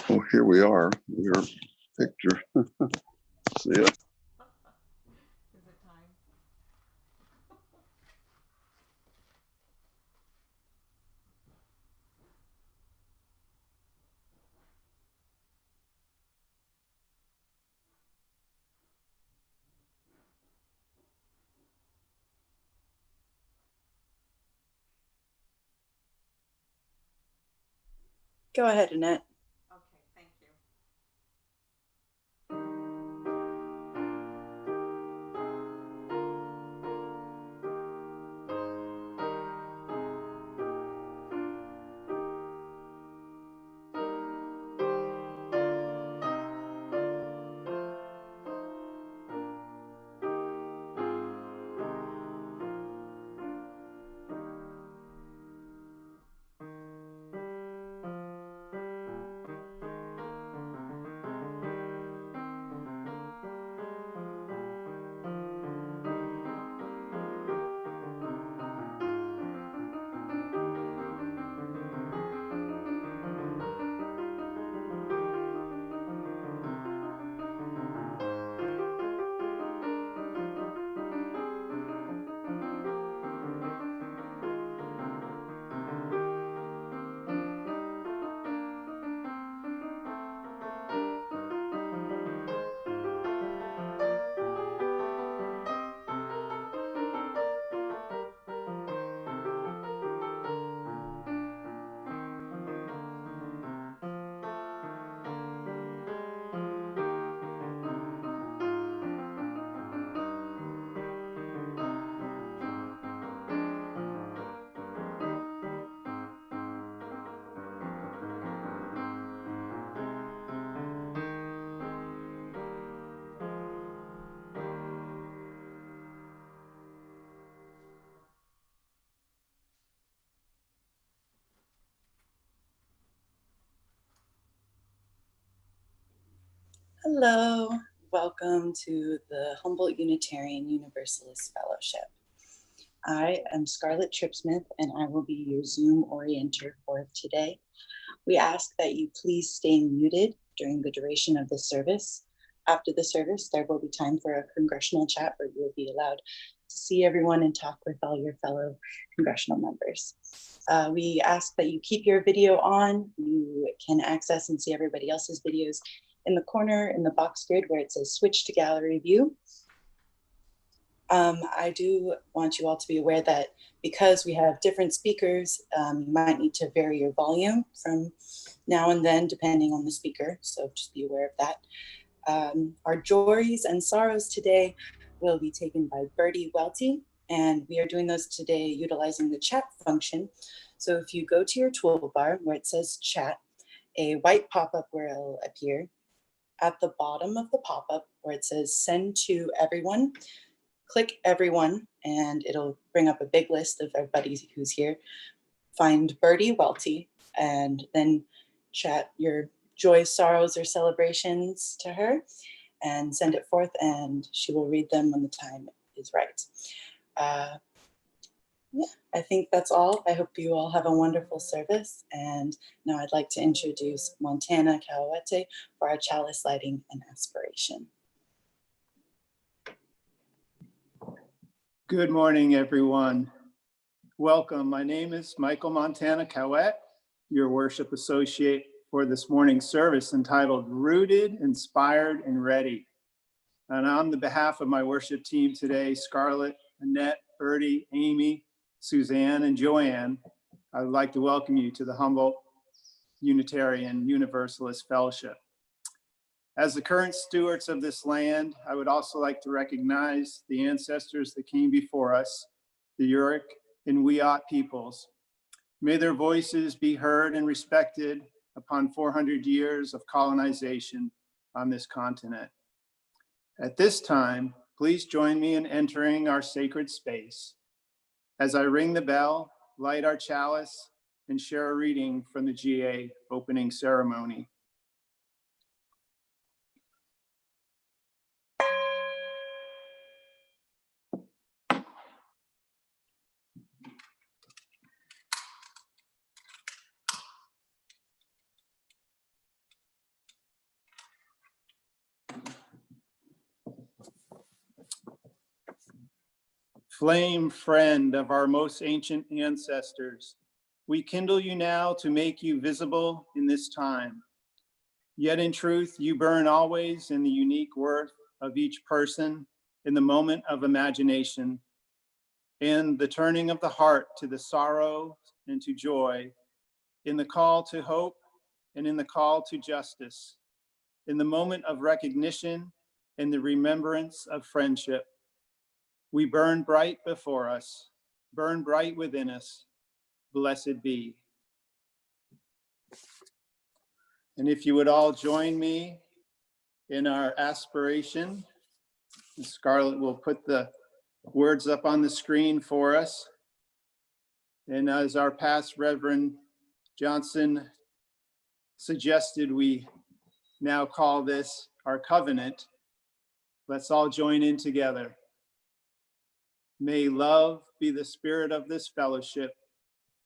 Oh, here we are. Your picture. See it? Is it time? Go ahead, Annette. Okay, thank you. Hello, welcome to the Humboldt Unitarian Universalist Fellowship. I am Scarlett Tripsmith and I will be your Zoom orienter for today. We ask that you please stay muted during the duration of the service. After the service, there will be time for a congressional chat where you will be allowed to see everyone and talk with all your fellow congressional members. We ask that you keep your video on. You can access and see everybody else's videos in the corner in the box grid where it says switch to gallery view. I do want you all to be aware that because we have different speakers, you might need to vary your volume from now and then depending on the speaker, so just be aware of that. Our joys and sorrows today will be taken by Bertie Welty, and we are doing those today utilizing the chat function. So if you go to your toolbar where it says chat, a white pop-up will appear. At the bottom of the pop-up where it says send to everyone, click everyone and it'll bring up a big list of everybody who's here. Find Bertie Welty and then chat your joys, sorrows, or celebrations to her and send it forth and she will read them when the time is right. Yeah, I think that's all. I hope you all have a wonderful service. And now I'd like to introduce Montana Kawete for our chalice lighting and aspiration. Good morning, everyone. Welcome. My name is Michael Montana Cowett, your worship associate for this morning's service entitled Rooted, Inspired, and Ready. And on the behalf of my worship team today, Scarlett, Annette, Bertie, Amy, Suzanne, and Joanne, I would like to welcome you to the Humboldt Unitarian Universalist Fellowship. As the current stewards of this land, I would also like to recognize the ancestors that came before us, the Yurok and Wiyot peoples. May their voices be heard and respected upon 400 years of colonization on this continent. At this time, please join me in entering our sacred space. As I ring the bell, light our chalice, and share a reading from the GA opening ceremony. Flame friend of our most ancient ancestors, we kindle you now to make you visible in this time. Yet in truth, you burn always in the unique worth of each person in the moment of imagination, in the turning of the heart to the sorrow and to joy, in the call to hope and in the call to justice, in the moment of recognition and the remembrance of friendship. We burn bright before us, burn bright within us. Blessed be. And if you would all join me in our aspiration, Scarlett will put the words up on the screen for us. And as our past Reverend Johnson suggested, we now call this our covenant. Let's all join in together. May love be the spirit of this fellowship.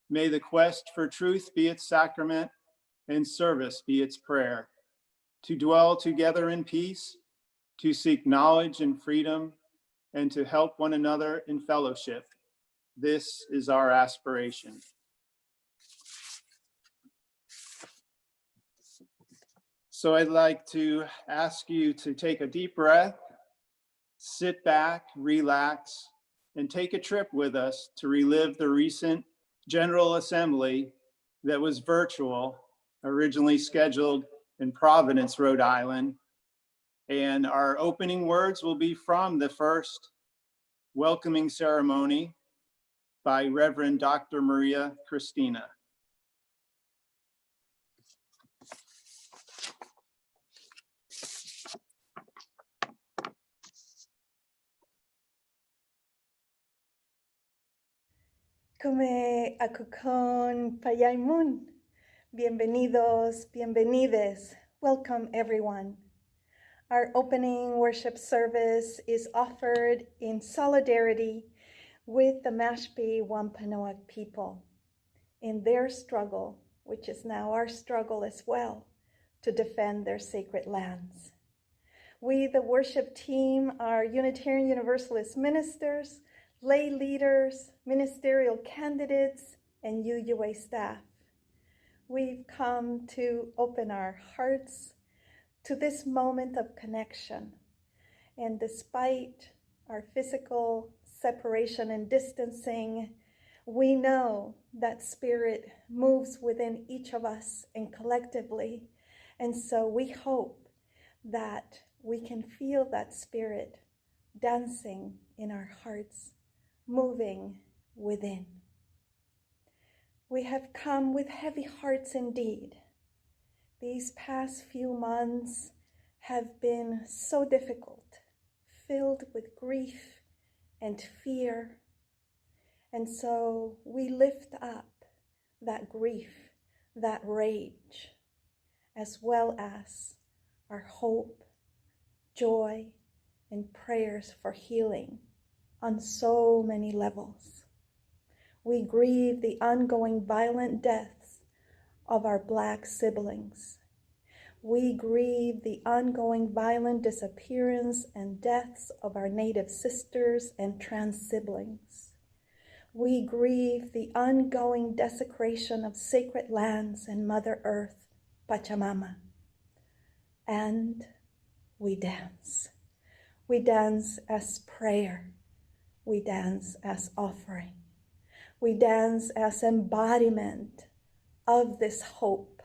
May the quest for truth be its sacrament and service be its prayer. To dwell together in peace, to seek knowledge and freedom, and to help one another in fellowship. This is our aspiration. So I'd like to ask you to take a deep breath, sit back, relax, and take a trip with us to relive the recent General Assembly that was virtual, originally scheduled in Providence, Rhode Island. And our opening words will be from the first welcoming ceremony by Reverend Dr. Maria Christina. Kume akukon payaimun. Bienvenidos, bienvenides. Welcome everyone. Our opening worship service is offered in solidarity with the Mashpee Wampanoag people in their struggle, which is now our struggle as well, to defend their sacred lands. We, the worship team, are Unitarian Universalist ministers, lay leaders, ministerial candidates, and UUA staff. We've come to open our hearts to this moment of connection. And despite our physical separation and distancing, we know that Spirit moves within each of us and collectively. And so we hope that we can feel that Spirit dancing in our hearts, moving within. We have come with heavy hearts indeed. These past few months have been so difficult, filled with grief and fear. And so we lift up that grief, that rage, as well as our hope, joy, and prayers for healing on so many levels. We grieve the ongoing violent deaths of our Black siblings. We grieve the ongoing violent disappearance and deaths of our Native sisters and trans siblings. We grieve the ongoing desecration of sacred lands and Mother Earth, Pachamama. And we dance. We dance as prayer. We dance as offering. We dance as embodiment of this hope,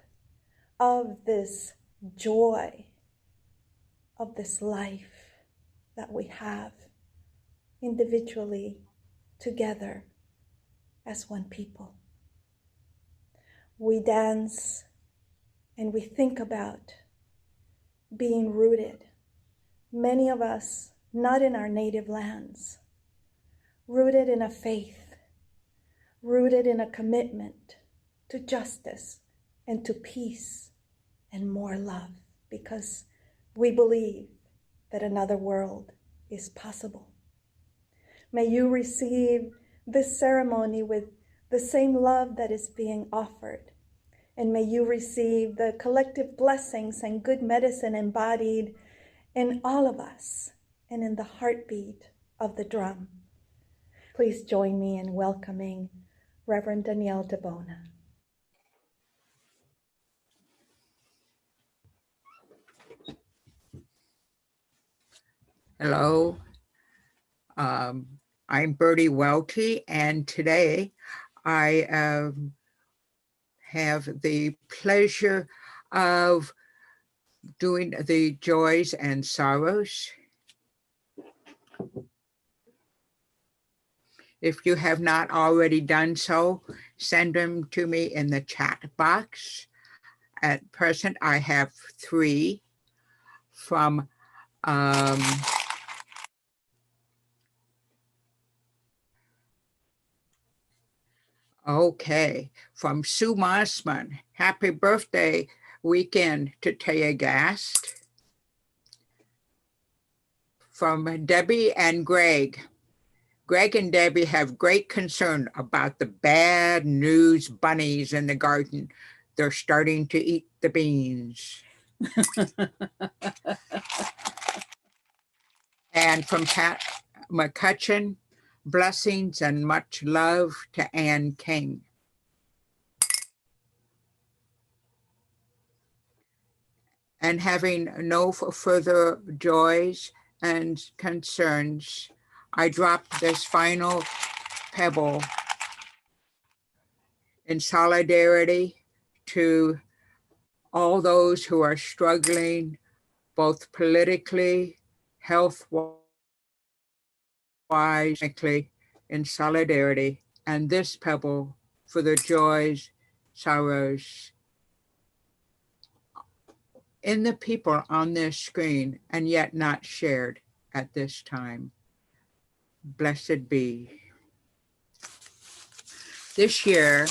of this joy, of this life that we have individually, together as one people. We dance and we think about being rooted, many of us not in our native lands, rooted in a faith, rooted in a commitment to justice and to peace and more love, because we believe that another world is possible. May you receive this ceremony with the same love that is being offered, and may you receive the collective blessings and good medicine embodied in all of us and in the heartbeat of the drum. Please join me in welcoming Reverend Danielle DeBona. Hello, I'm Bertie Welty, and today I have the pleasure of doing the joys and sorrows. If you have not already done so, send them to me in the chat box. At present, I have 3 from okay, from Sue Mossman. Happy birthday weekend to Taya Gast. From Debbie and Greg. Greg and Debbie have great concern about the bad news bunnies in the garden. They're starting to eat the beans. And from Pat McCutcheon, blessings and much love to Ann King. And having no further joys and concerns, I dropped this final pebble in solidarity to all those who are struggling, both politically, health-wise, in solidarity, and this pebble for the joys, sorrows in the people on this screen and yet not shared at this time. Blessed be. This year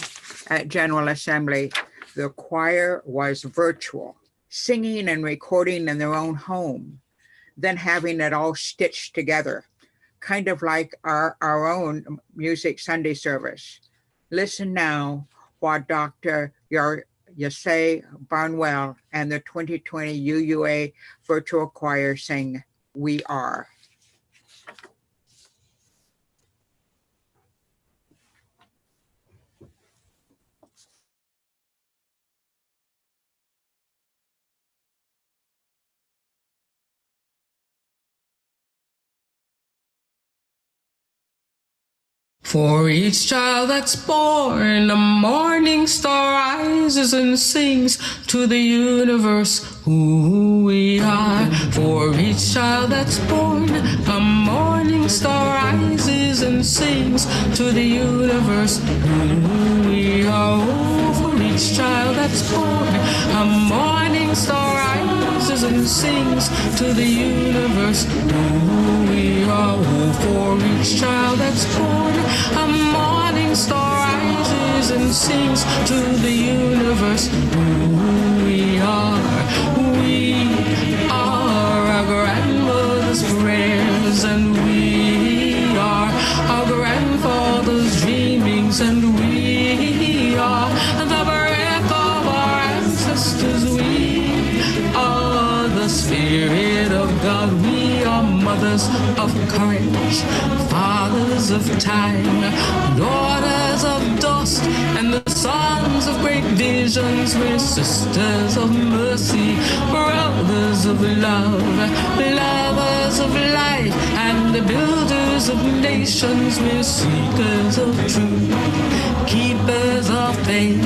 at General Assembly, the choir was virtual, singing and recording in their own home, then having it all stitched together, kind of like our own music Sunday service. Listen now while Dr. Yasay Barnwell and the 2020 UUA Virtual Choir sing We Are. For each child that's born, a morning star rises and sings to the universe who we are. For each child that's born, a morning star rises and sings to the universe who we are. Oh, for each child that's born, a morning star rises and sings to the universe who we are. Oh, for each child that's born, a morning star rises and sings to the universe who we are. We are our grandmother's prayers, and we are our grandfather's dreamings, and we are the breath of our ancestors. We are the Spirit of God. We are mothers of courage, fathers of time, daughters of dust, and the sons of great visions. We're sisters of mercy, brothers of love, lovers of life, and the builders of nations. We're seekers of truth, keepers of faith,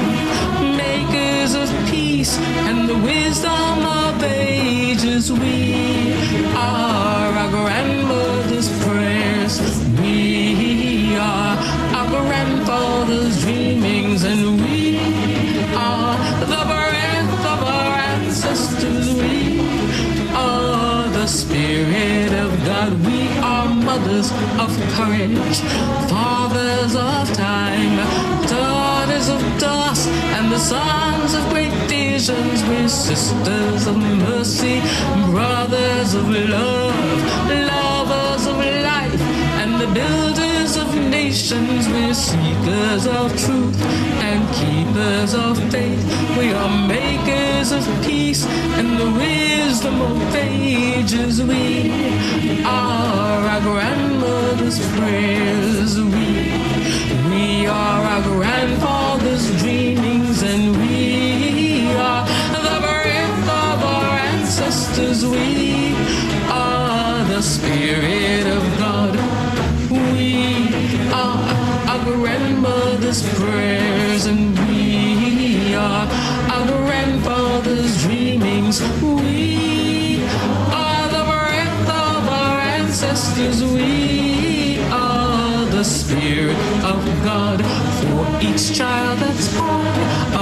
makers of peace, and the wisdom of ages. We are our grandmother's prayers. We are our grandfather's dreamings, and we are the breath of our ancestors. We are the Spirit of God. We are mothers of courage, fathers of time, daughters of dust, and the sons of great visions. We're sisters of mercy, brothers of love, lovers of life, and the builders of nations. We're seekers of truth and keepers of faith. We are makers of peace and the wisdom wisdom of ages. We are our grandmother's prayers. We are our grandfather's dreamings, and we are the breath of our ancestors. We are the Spirit of God. We are our grandmother's prayers, and we are our grandfather's dreamings. We are the breath of our ancestors. We are the Spirit of God. For each child that's born,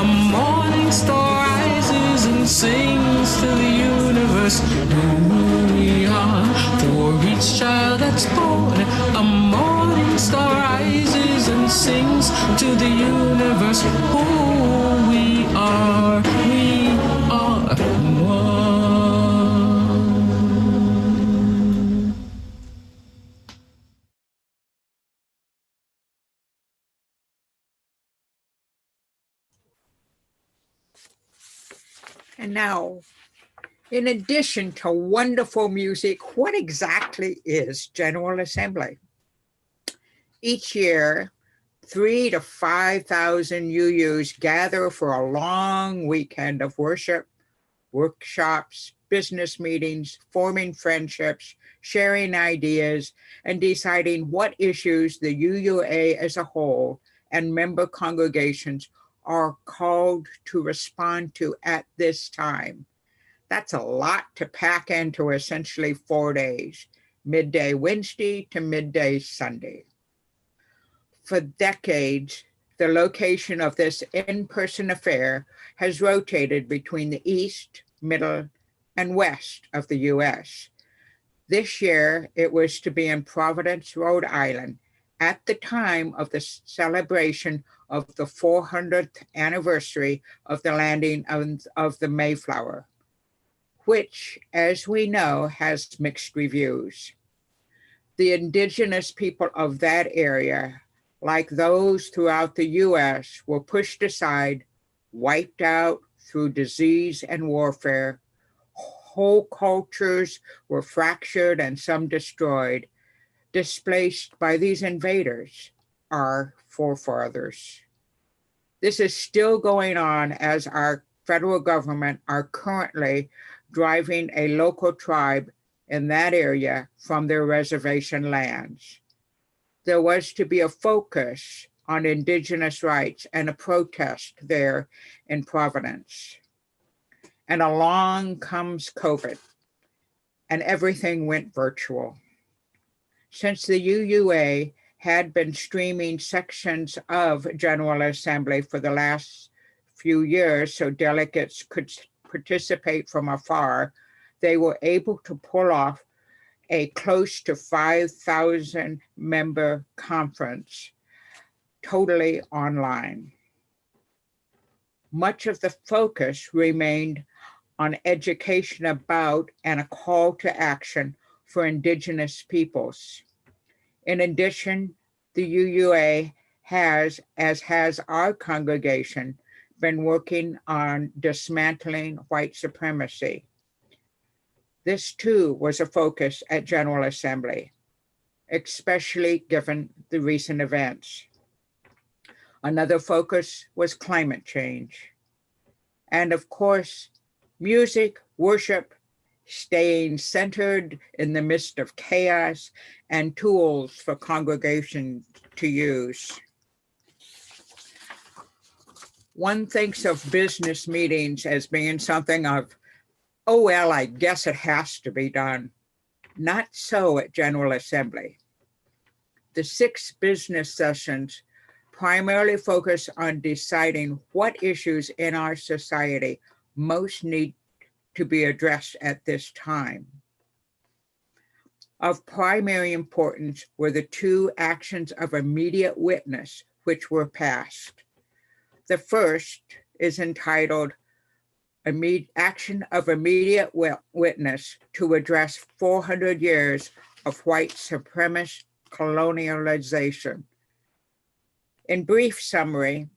a morning star rises and sings to the universe who we are. For each child that's born, a morning star rises and sings to the universe who we are. We are one. And now, in addition to wonderful music, what exactly is General Assembly? Each year, 3,000 to 5,000 UUs gather for a long weekend of worship, workshops, business meetings, forming friendships, sharing ideas, and deciding what issues the UUA as a whole and member congregations are called to respond to at this time. That's a lot to pack into essentially 4 days, midday Wednesday to midday Sunday. For decades, the location of this in-person affair has rotated between the East, Middle, and West of the US. This year, it was to be in Providence, Rhode Island, at the time of the celebration of the 400th anniversary of the landing of the Mayflower, which, as we know, has mixed reviews. The indigenous people of that area, like those throughout the US, were pushed aside, wiped out through disease and warfare. Whole cultures were fractured and some destroyed, displaced by these invaders, our forefathers. This is still going on as our federal government are currently driving a local tribe in that area from their reservation lands. There was to be a focus on indigenous rights and a protest there in Providence. And along comes COVID, and everything went virtual. Since the UUA had been streaming sections of General Assembly for the last few years so delegates could participate from afar, they were able to pull off a close to 5,000 member conference, totally online. Much of the focus remained on education about and a call to action for indigenous peoples. In addition, the UUA has, as has our congregation, been working on dismantling white supremacy. This too was a focus at General Assembly, especially given the recent events. Another focus was climate change. And of course, music, worship, staying centered in the midst of chaos, and tools for congregations to use. One thinks of business meetings as being something of, oh, well, I guess it has to be done. Not so at General Assembly. The 6 business sessions primarily focus on deciding what issues in our society most need to be addressed at this time. Of primary importance were the 2 actions of immediate witness which were passed. The first is entitled Action of Immediate Witness to Address 400 Years of White Supremacist Colonialization. In brief summary,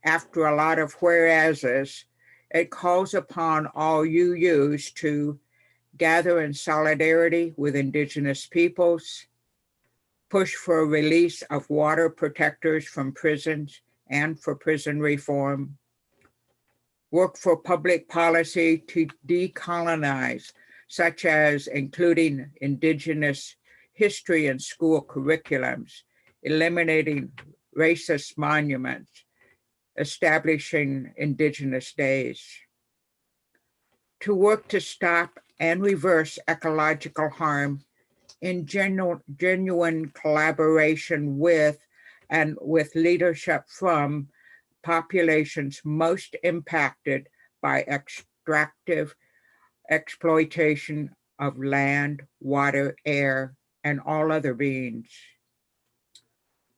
after a lot of whereases, it calls upon all UUs to gather in solidarity with Indigenous peoples, push for a release of water protectors from prisons and for prison reform, work for public policy to decolonize, such as including Indigenous history in school curriculums, eliminating racist monuments, establishing Indigenous days, to work to stop and reverse ecological harm in genuine collaboration with and with leadership from populations most impacted by extractive exploitation of land, water, air, and all other beings.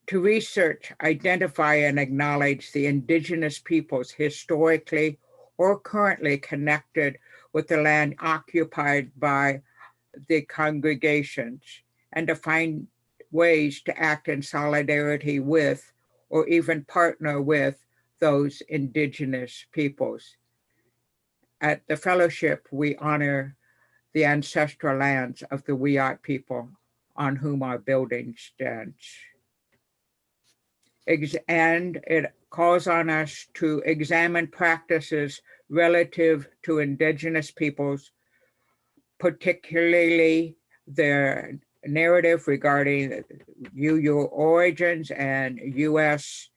To research, identify, and acknowledge the Indigenous peoples historically or currently connected with the land occupied by the congregations, and to find ways to act in solidarity with or even partner with those Indigenous peoples. At the fellowship, we honor the ancestral lands of the Wiyot people on whom our building stands. And it calls on us to examine practices relative to Indigenous peoples, particularly their narrative regarding UU origins and US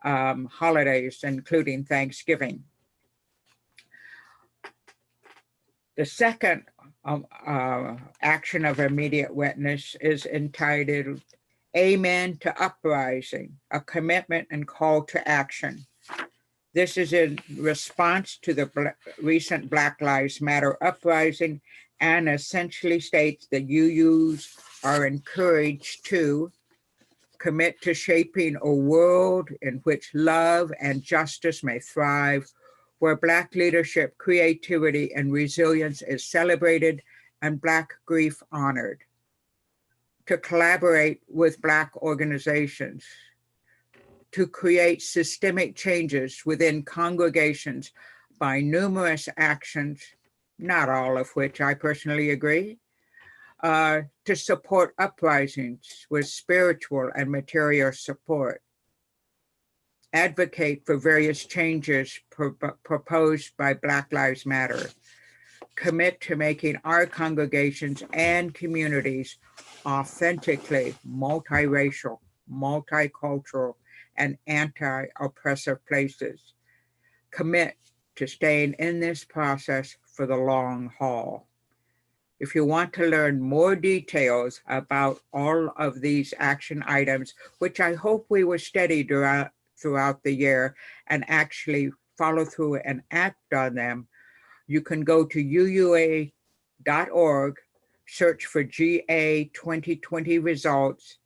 holidays, including Thanksgiving. The second action of immediate witness is entitled Amen to Uprising, a commitment and call to action. This is in response to the recent Black Lives Matter uprising and essentially states that UUs are encouraged to commit to shaping a world in which love and justice may thrive, where Black leadership, creativity, and resilience is celebrated and Black grief honored. To collaborate with Black organizations, to create systemic changes within congregations by numerous actions, not all of which I personally agree, to support uprisings with spiritual and material support, advocate for various changes proposed by Black Lives Matter, commit to making our congregations and communities authentically multiracial, multicultural, and anti-oppressive places, commit to staying in this process for the long haul. If you want to learn more details about all of these action items, which I hope we will study throughout the year and actually follow through and act on them, you can go to uua.org, search for GA 2020 results,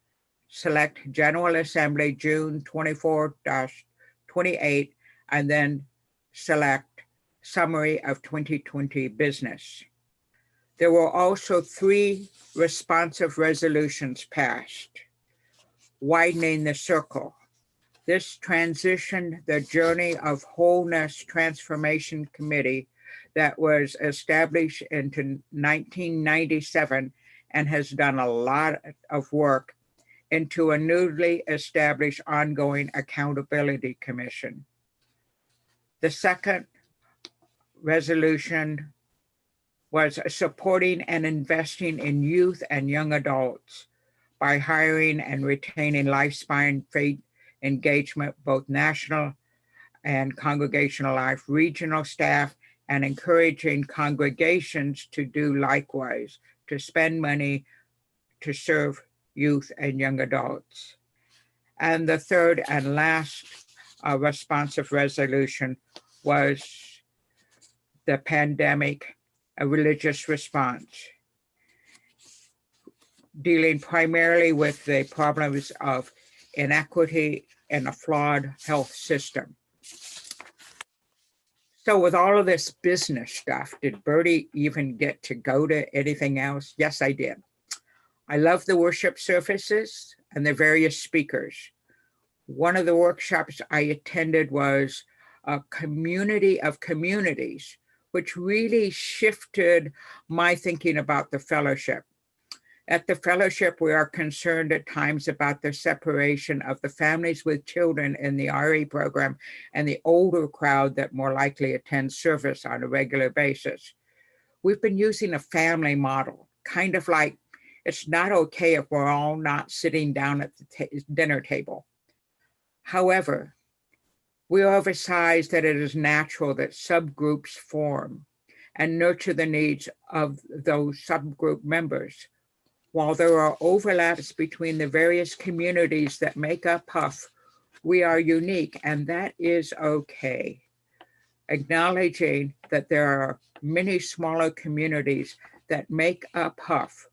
select General Assembly June 24-28, and then select Summary of 2020 Business. There were also 3 responsive resolutions passed. Widening the Circle. This transitioned the Journey of Wholeness Transformation Committee that was established into 1997 and has done a lot of work into a newly established ongoing accountability commission. The second resolution was supporting and investing in youth and young adults by hiring and retaining lifespan faith engagement, both national and congregational life, regional staff, and encouraging congregations to do likewise, to spend money to serve youth and young adults. And the third and last responsive resolution was the pandemic, a religious response, dealing primarily with the problems of inequity and a flawed health system. So with all of this business stuff, did Bertie even get to go to anything else? Yes, I did. I love the worship services and the various speakers. One of the workshops I attended was a community of communities which really shifted my thinking about the fellowship. At the fellowship, we are concerned at times about the separation of the families with children in the RE program and the older crowd that more likely attends service on a regular basis. We've been using a family model, kind of like it's not okay if we're all not sitting down at the dinner table. However, we emphasize that it is natural that subgroups form and nurture the needs of those subgroup members. While there are overlaps between the various communities that make up Huff, we are unique, and that is okay. Acknowledging that there are many smaller communities that make up Huff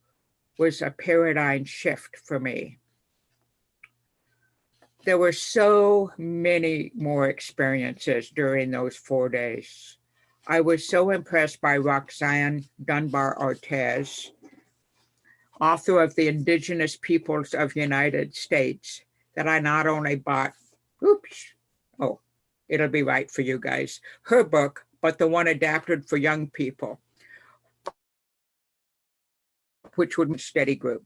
was a paradigm shift for me. There were so many more experiences during those 4 days. I was so impressed by Roxanne Dunbar Ortiz, author of The Indigenous Peoples of the United States, that I not only bought, it'll be right for you guys, her book, but the one adapted for young people, which would be a steady group.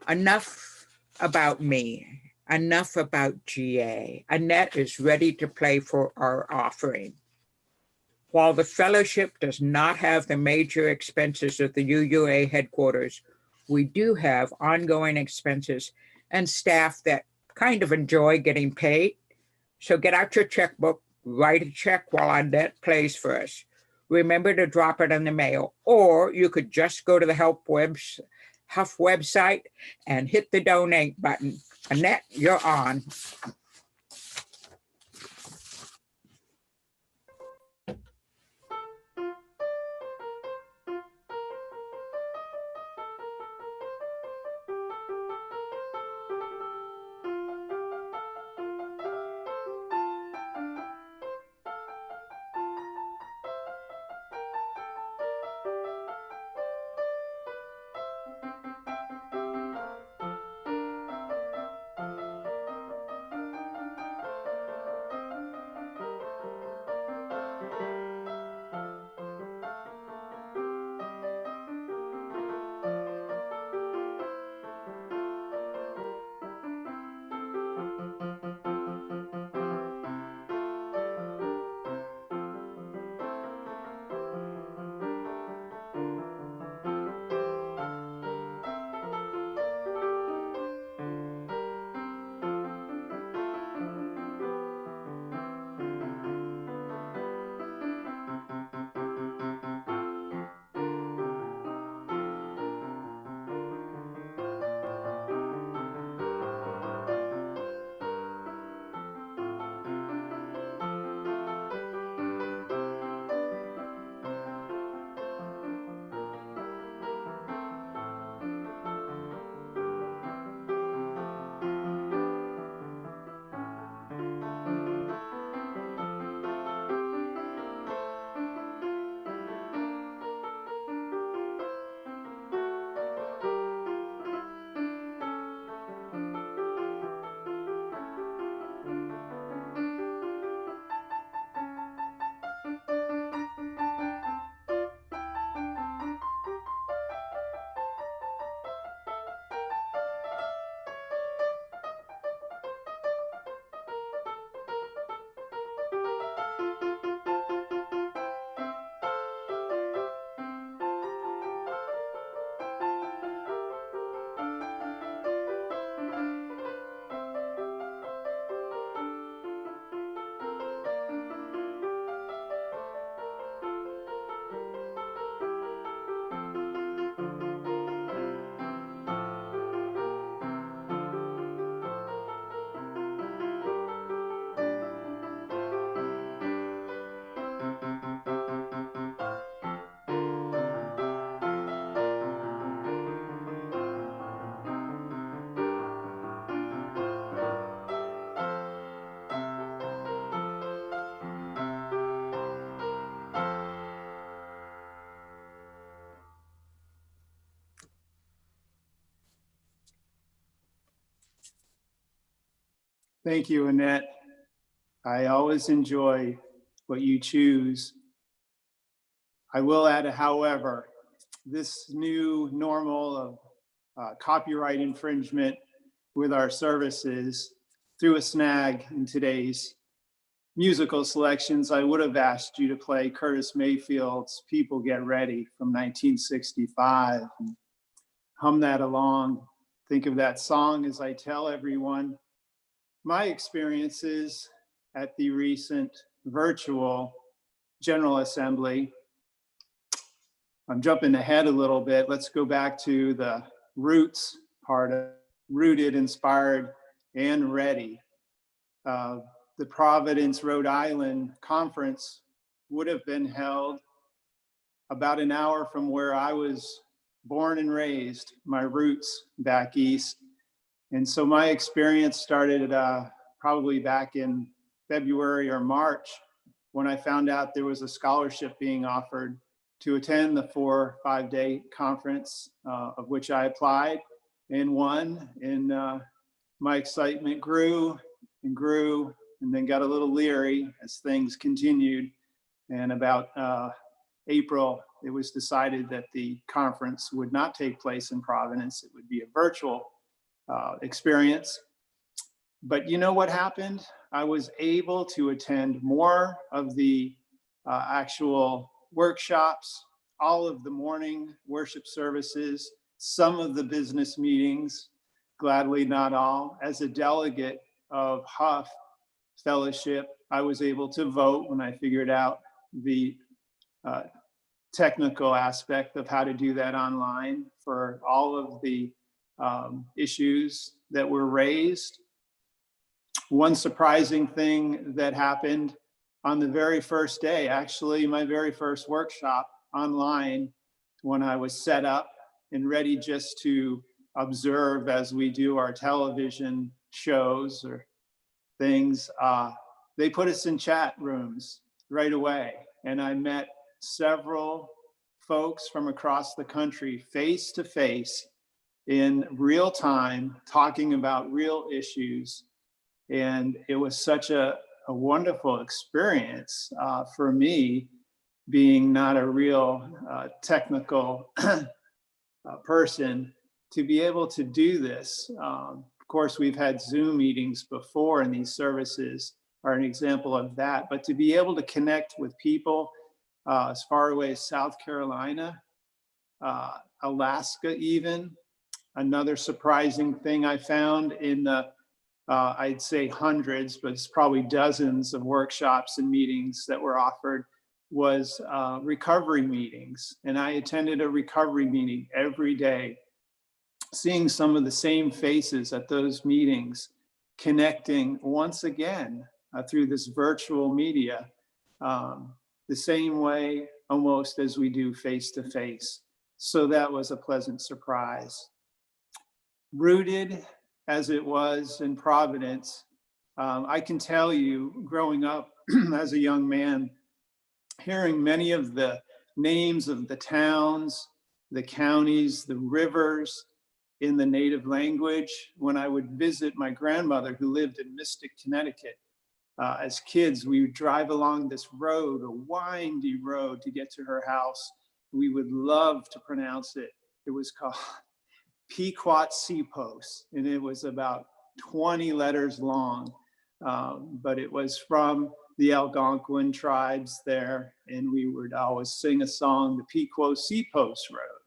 Enough about me, enough about GA. Annette is ready to play for our offering. While the fellowship does not have the major expenses of the UUA headquarters, we do have ongoing expenses and staff that kind of enjoy getting paid. So get out your checkbook, write a check while Annette plays for us. Remember to drop it in the mail, or you could just go to the Huff website and hit the donate button. Annette, you're on. Thank you, Annette. I always enjoy what you choose I will add a however. This new normal of copyright infringement with our services threw a snag in today's musical selections. I would have asked you to play Curtis Mayfield's People Get Ready from 1965 and hum that along. Think of that song as I tell everyone my experiences at the recent virtual General Assembly. I'm jumping ahead a little bit. Let's go back to the roots part of rooted, inspired, and ready. The Providence, Rhode Island conference would have been held about an hour from where I was born and raised, my roots back east. And so my experience started probably back in February or March when I found out there was a scholarship being offered to attend the 4 or 5 day conference, of which I applied and won. And my excitement grew and grew, and then got a little leery as things continued. And about April, it was decided that the conference would not take place in Providence. It would be a virtual experience. But you know what happened? I was able to attend more of the actual workshops, all of the morning worship services, some of the business meetings, gladly not all. As a delegate of Huff Fellowship, I was able to vote when I figured out the technical aspect of how to do that online for all of the issues that were raised. One surprising thing that happened on the very first day, actually my very first workshop online, when I was set up and ready just to observe as we do our television shows or things, they put us in chat rooms right away. And I met several folks from across the country face to face in real time, talking about real issues. And it was such a wonderful experience for me, being not a real technical person, to be able to do this. Of course, we've had Zoom meetings before, and these services are an example of that. But to be able to connect with people as far away as South Carolina, Alaska even. Another surprising thing I found in the, I'd say hundreds, but it's probably dozens of workshops and meetings that were offered, was recovery meetings. And I attended a recovery meeting every day, seeing some of the same faces at those meetings, connecting once again through this virtual media, the same way almost as we do face to face. So that was a pleasant surprise. Rooted as it was in Providence, I can tell you, growing up as a young man, hearing many of the names of the towns, the counties, the rivers in the native language, when I would visit my grandmother who lived in Mystic, Connecticut. As kids, we would drive along this road, a windy road, to get to her house. We would love to pronounce it. It was called Pequot-Sepost, and it was about 20 letters long, but it was from the Algonquin tribes there, and we would always sing a song, the Pequot-Sepost Road.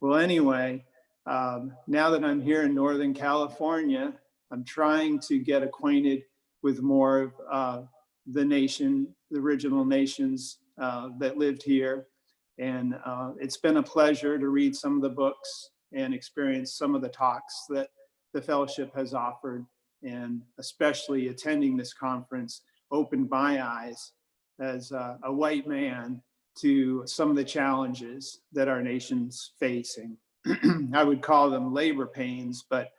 Well, anyway, now that I'm here in Northern California, I'm trying to get acquainted with more of the nation, the original nations that lived here. And it's been a pleasure to read some of the books and experience some of the talks that the fellowship has offered. And especially attending this conference opened my eyes as a white man to some of the challenges that our nation's facing. I would call them labor pains, but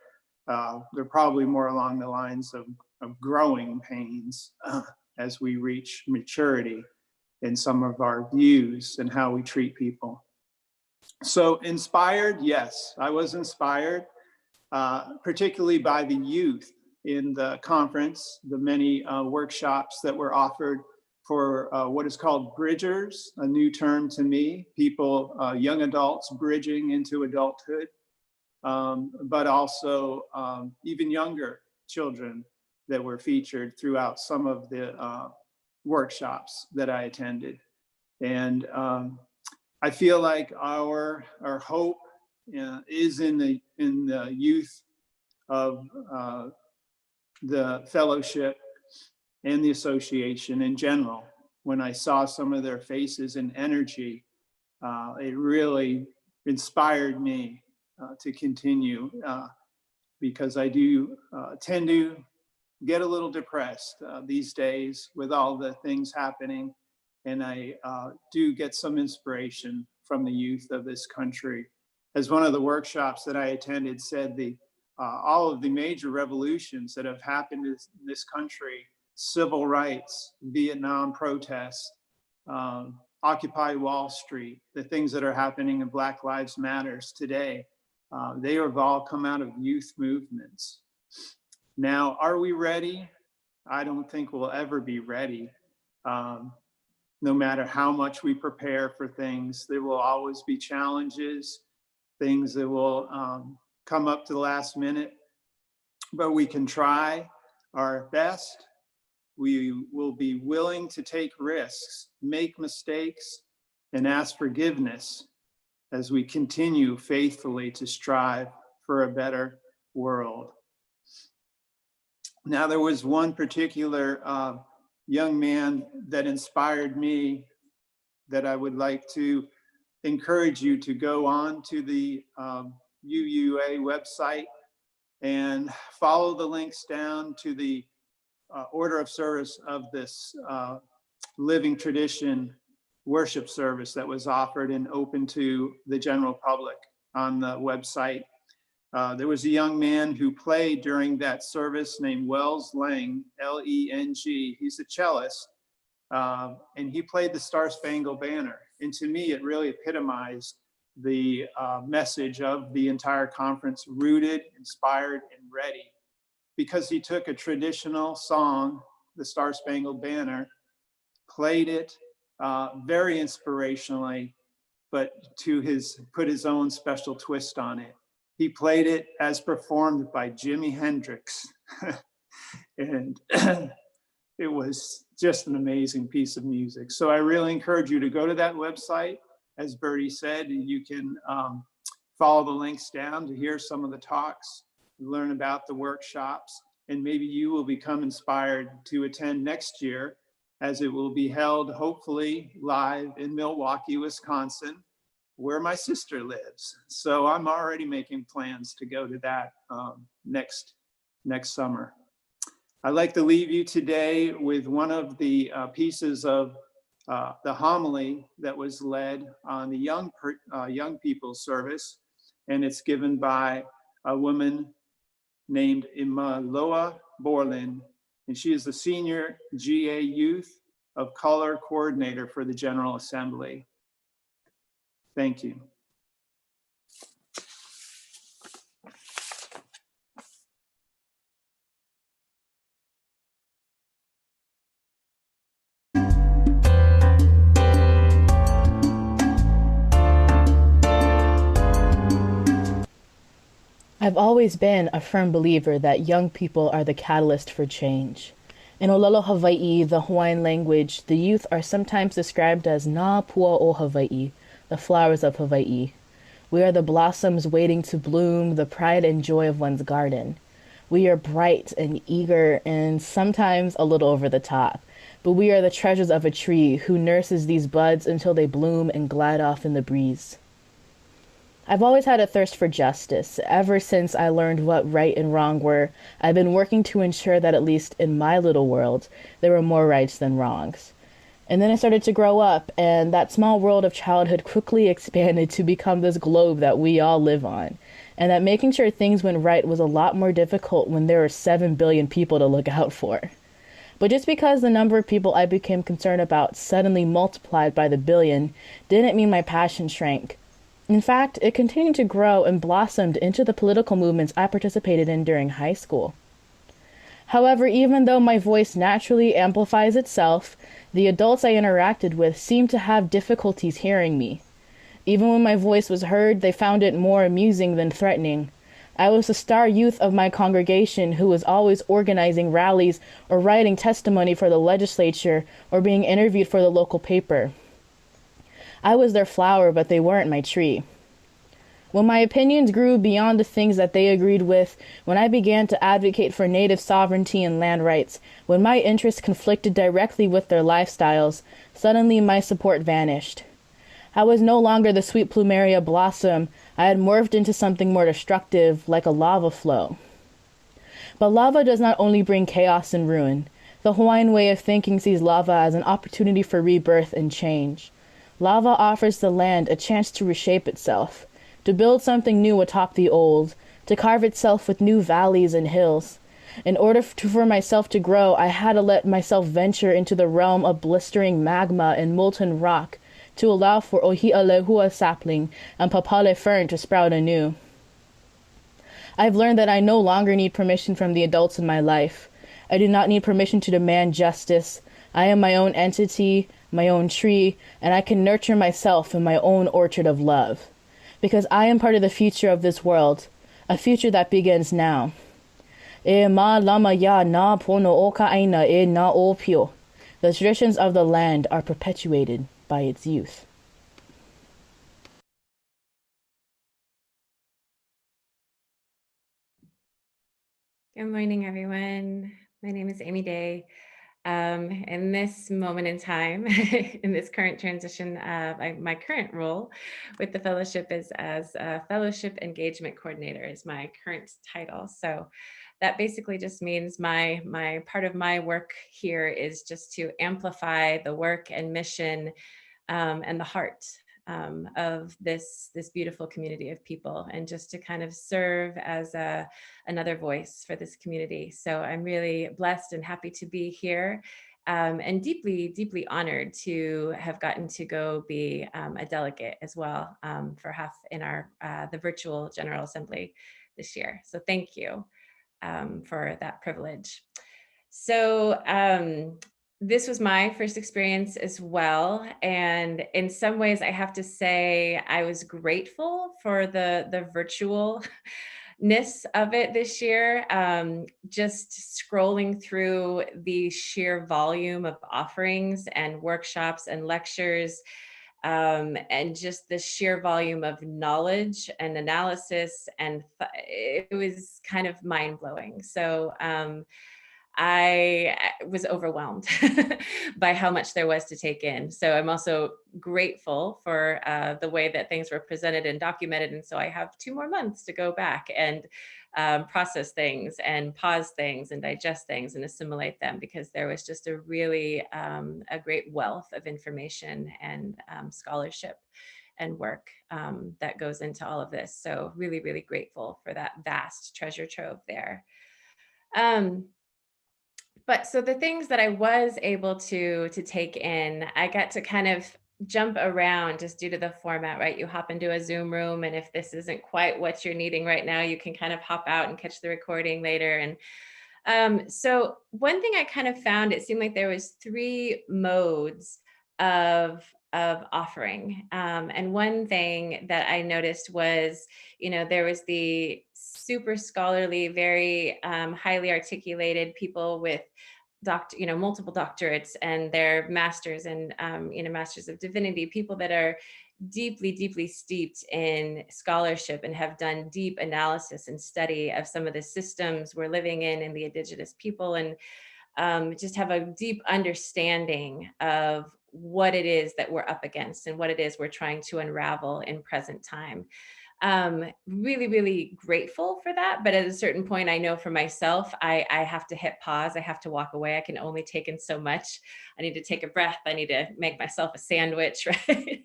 they're probably more along the lines of growing pains as we reach maturity in some of our views and how we treat people. So inspired, yes, I was inspired, particularly by the youth in the conference, the many workshops that were offered for what is called bridgers, a new term to me, people, young adults bridging into adulthood, but also even younger children that were featured throughout some of the workshops that I attended. And I feel like our hope is in the youth of the fellowship and the association in general. When I saw some of their faces and energy, it really inspired me to continue, because I do tend to get a little depressed these days with all the things happening. And I do get some inspiration from the youth of this country. As one of the workshops that I attended said, all of the major revolutions that have happened in this country, civil rights, Vietnam protests, Occupy Wall Street, the things that are happening in Black Lives Matters today, they have all come out of youth movements. Now, are we ready? I don't think we'll ever be ready. No matter how much we prepare for things, there will always be challenges, things that will come up to the last minute, but we can try our best. We will be willing to take risks, make mistakes, and ask forgiveness as we continue faithfully to strive for a better world. Now, there was one particular young man that inspired me that I would like to encourage you to go on to the UUA website and follow the links down to the order of service of this Living Tradition worship service that was offered and open to the general public on the website. There was a young man who played during that service named Wells Lang, L-E-N-G. He's a cellist, and he played the Star Spangled Banner. And to me, it really epitomized the message of the entire conference: rooted, inspired, and ready. Because he took a traditional song, the Star Spangled Banner, played it very inspirationally, but put his own special twist on it. He played it as performed by Jimi Hendrix. And it was just an amazing piece of music. So I really encourage you to go to that website. As Bertie said, you can follow the links down to hear some of the talks, learn about the workshops, and maybe you will become inspired to attend next year, as it will be held hopefully live in Milwaukee, Wisconsin, where my sister lives. So I'm already making plans to go to that next summer. I'd like to leave you today with one of the pieces of the homily that was led on the young people's service, and it's given by a woman named Imaloa Borlin, and she is the senior GA Youth of Color Coordinator for the General Assembly. Thank you. I've always been a firm believer that young people are the catalyst for change. In Olelo, Hawaii, the Hawaiian language, the youth are sometimes described as Na Pua o Hawaii, the flowers of Hawaii. We are the blossoms waiting to bloom, the pride and joy of one's garden. We are bright and eager and sometimes a little over the top, but we are the treasures of a tree who nurses these buds until they bloom and glide off in the breeze. I've always had a thirst for justice. Ever since I learned what right and wrong were, I've been working to ensure that, at least in my little world, there were more rights than wrongs. And then I started to grow up, and that small world of childhood quickly expanded to become this globe that we all live on. And that making sure things went right was a lot more difficult when there were 7 billion people to look out for. But just because the number of people I became concerned about suddenly multiplied by the billion didn't mean my passion shrank. In fact, it continued to grow and blossomed into the political movements I participated in during high school. However, even though my voice naturally amplifies itself, the adults I interacted with seemed to have difficulties hearing me. Even when my voice was heard, they found it more amusing than threatening. I was the star youth of my congregation who was always organizing rallies or writing testimony for the legislature or being interviewed for the local paper. I was their flower, but they weren't my tree. When my opinions grew beyond the things that they agreed with, when I began to advocate for Native sovereignty and land rights, when my interests conflicted directly with their lifestyles, suddenly my support vanished. I was no longer the sweet plumeria blossom. I had morphed into something more destructive, like a lava flow. But lava does not only bring chaos and ruin. The Hawaiian way of thinking sees lava as an opportunity for rebirth and change. Lava offers the land a chance to reshape itself, to build something new atop the old, to carve itself with new valleys and hills. In order for myself to grow, I had to let myself venture into the realm of blistering magma and molten rock to allow for Ohi'alehua sapling and Papale fern to sprout anew. I've learned that I no longer need permission from the adults in my life. I do not need permission to demand justice. I am my own entity, my own tree, and I can nurture myself in my own orchard of love. Because I am part of the future of this world, a future that begins now. E ma lama ya na pono o ka aina e na o pio. The traditions of the land are perpetuated by its youth. Good morning, everyone. My name is Amy Day. In this moment in time, in this current transition, my current role with the fellowship is as a fellowship engagement coordinator is my current title. So that basically just means my part of my work here is just to amplify the work and mission and the heart of this beautiful community of people, and just to kind of serve as another voice for this community. So I'm really blessed and happy to be here, and deeply, deeply honored to have gotten to go be a delegate as well for half in our the virtual General Assembly this year. So thank you for that privilege. So this was my first experience as well. And in some ways, I have to say, I was grateful for the virtualness of it this year. Just scrolling through the sheer volume of offerings and workshops and lectures, and just the sheer volume of knowledge and analysis. And it was kind of mind-blowing. So I was overwhelmed by how much there was to take in. So I'm also grateful for the way that things were presented and documented. And so I have 2 more months to go back and process things and pause things and digest things and assimilate them, because there was just a really a great wealth of information and scholarship and work that goes into all of this. So really, really grateful for that vast treasure trove there. But so the things that I was able to take in, I got to kind of jump around just due to the format, right? You hop into a Zoom room, and if this isn't quite what you're needing right now, you can kind of hop out and catch the recording later. And so one thing I kind of found, it seemed like there was 3 modes of offering. And one thing that I noticed was, there was the super scholarly, very highly articulated people with multiple doctorates and their masters and masters of divinity, people that are deeply, deeply steeped in scholarship and have done deep analysis and study of some of the systems we're living in the indigenous people, and just have a deep understanding of what it is that we're up against and what it is we're trying to unravel in present time. Really, really grateful for that. But at a certain point, I know for myself, I have to hit pause. I have to walk away. I can only take in so much. I need to take a breath. I need to make myself a sandwich, right?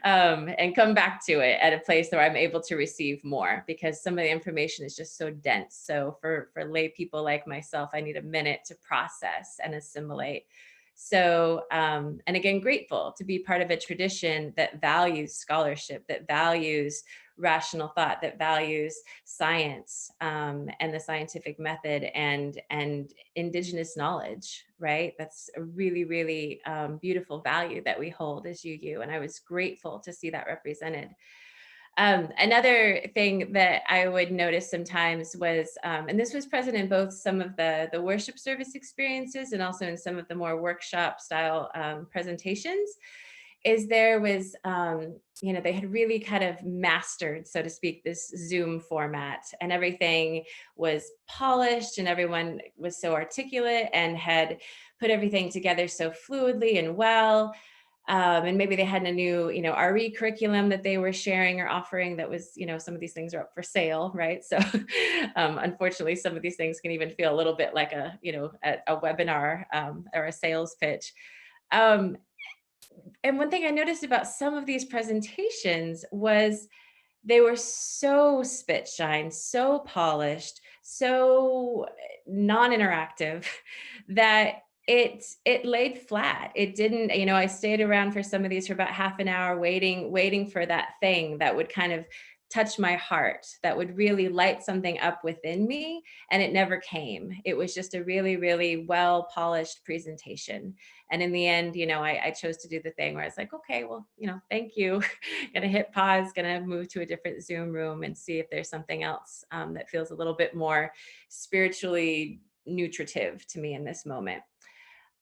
And come back to it at a place where I'm able to receive more, because some of the information is just so dense. So for lay people like myself, I need a minute to process and assimilate. So, and again, grateful to be part of a tradition that values scholarship, that values rational thought that values science and the scientific method and indigenous knowledge, right? That's a really, really beautiful value that we hold as UU. And I was grateful to see that represented. Another thing that I would notice sometimes was, and this was present in both some of the worship service experiences and also in some of the more workshop style presentations, is there was, they had really kind of mastered, so to speak, this Zoom format, and everything was polished and everyone was so articulate and had put everything together so fluidly and well. And maybe they had a new, RE curriculum that they were sharing or offering that was, some of these things are up for sale, right? So unfortunately, some of these things can even feel a little bit like a webinar or a sales pitch. And one thing I noticed about some of these presentations was they were so spit shine, so polished, so non-interactive that it laid flat. It didn't, I stayed around for some of these for about half an hour waiting for that thing that would kind of touch my heart, that would really light something up within me. And it never came. It was just a really, really well polished presentation. And in the end, I chose to do the thing where I was like, okay, well, thank you. Gonna hit pause, gonna move to a different Zoom room and see if there's something else that feels a little bit more spiritually nutritive to me in this moment.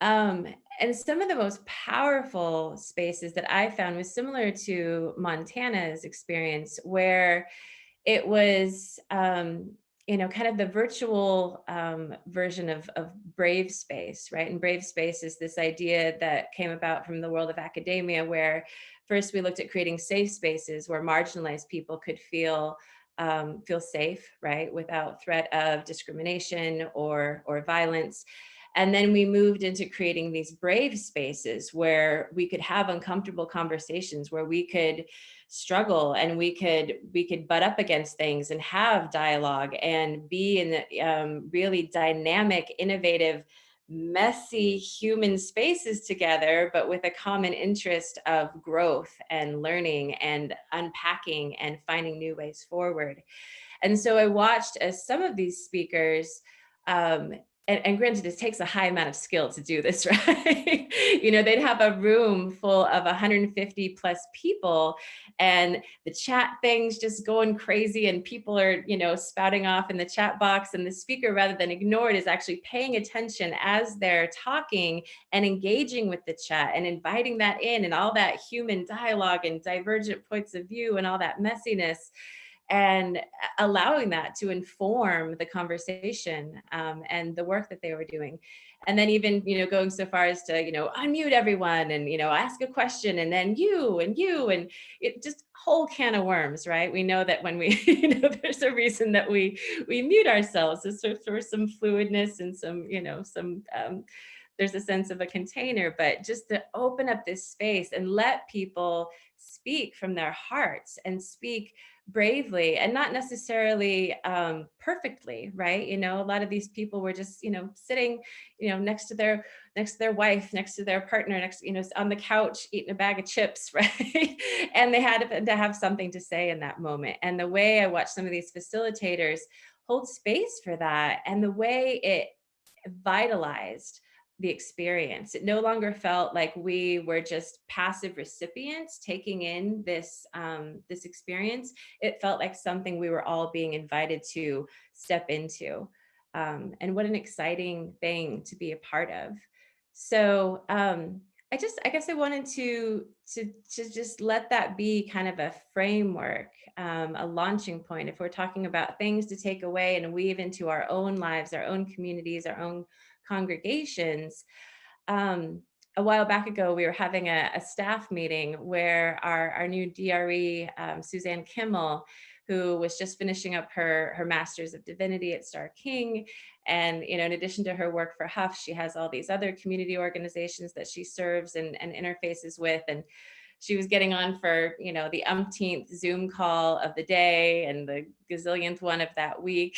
And some of the most powerful spaces that I found was similar to Montana's experience, where it was, kind of the virtual version of Brave Space, right? And Brave Space is this idea that came about from the world of academia, where first we looked at creating safe spaces where marginalized people could feel safe, right, without threat of discrimination or violence. And then we moved into creating these brave spaces where we could have uncomfortable conversations, where we could struggle and we could butt up against things and have dialogue and be in the really dynamic, innovative, messy human spaces together, but with a common interest of growth and learning and unpacking and finding new ways forward. And so I watched as some of these speakers, and granted, it takes a high amount of skill to do this, right? They'd have a room full of 150 plus people and the chat things just going crazy and people are, spouting off in the chat box, and the speaker, rather than ignore it, is actually paying attention as they're talking and engaging with the chat and inviting that in and all that human dialogue and divergent points of view and all that messiness, and allowing that to inform the conversation and the work that they were doing. And then even, going so far as to, unmute everyone and, ask a question, and then you, and it just whole can of worms, right? We know that when we, there's a reason that we mute ourselves, is for some fluidness and some, there's a sense of a container, but just to open up this space and let people speak from their hearts and speak bravely and not necessarily perfectly, right? A lot of these people were just, sitting, next to their wife, next to their partner, next, on the couch, eating a bag of chips, right? And they had to have something to say in that moment. And the way I watched some of these facilitators hold space for that, and the way it vitalized the experience. It no longer felt like we were just passive recipients taking in this experience. It felt like something we were all being invited to step into. And what an exciting thing to be a part of. So I guess I wanted to just let that be kind of a framework, a launching point, if we're talking about things to take away and weave into our own lives, our own communities, our own congregations. A while back ago, we were having a staff meeting where our new DRE, Suzanne Kimmel, who was just finishing up her Master's of Divinity at Starr King. And, in addition to her work for Huff, she has all these other community organizations that she serves and interfaces with. And she was getting on for, the umpteenth Zoom call of the day and the gazillionth one of that week.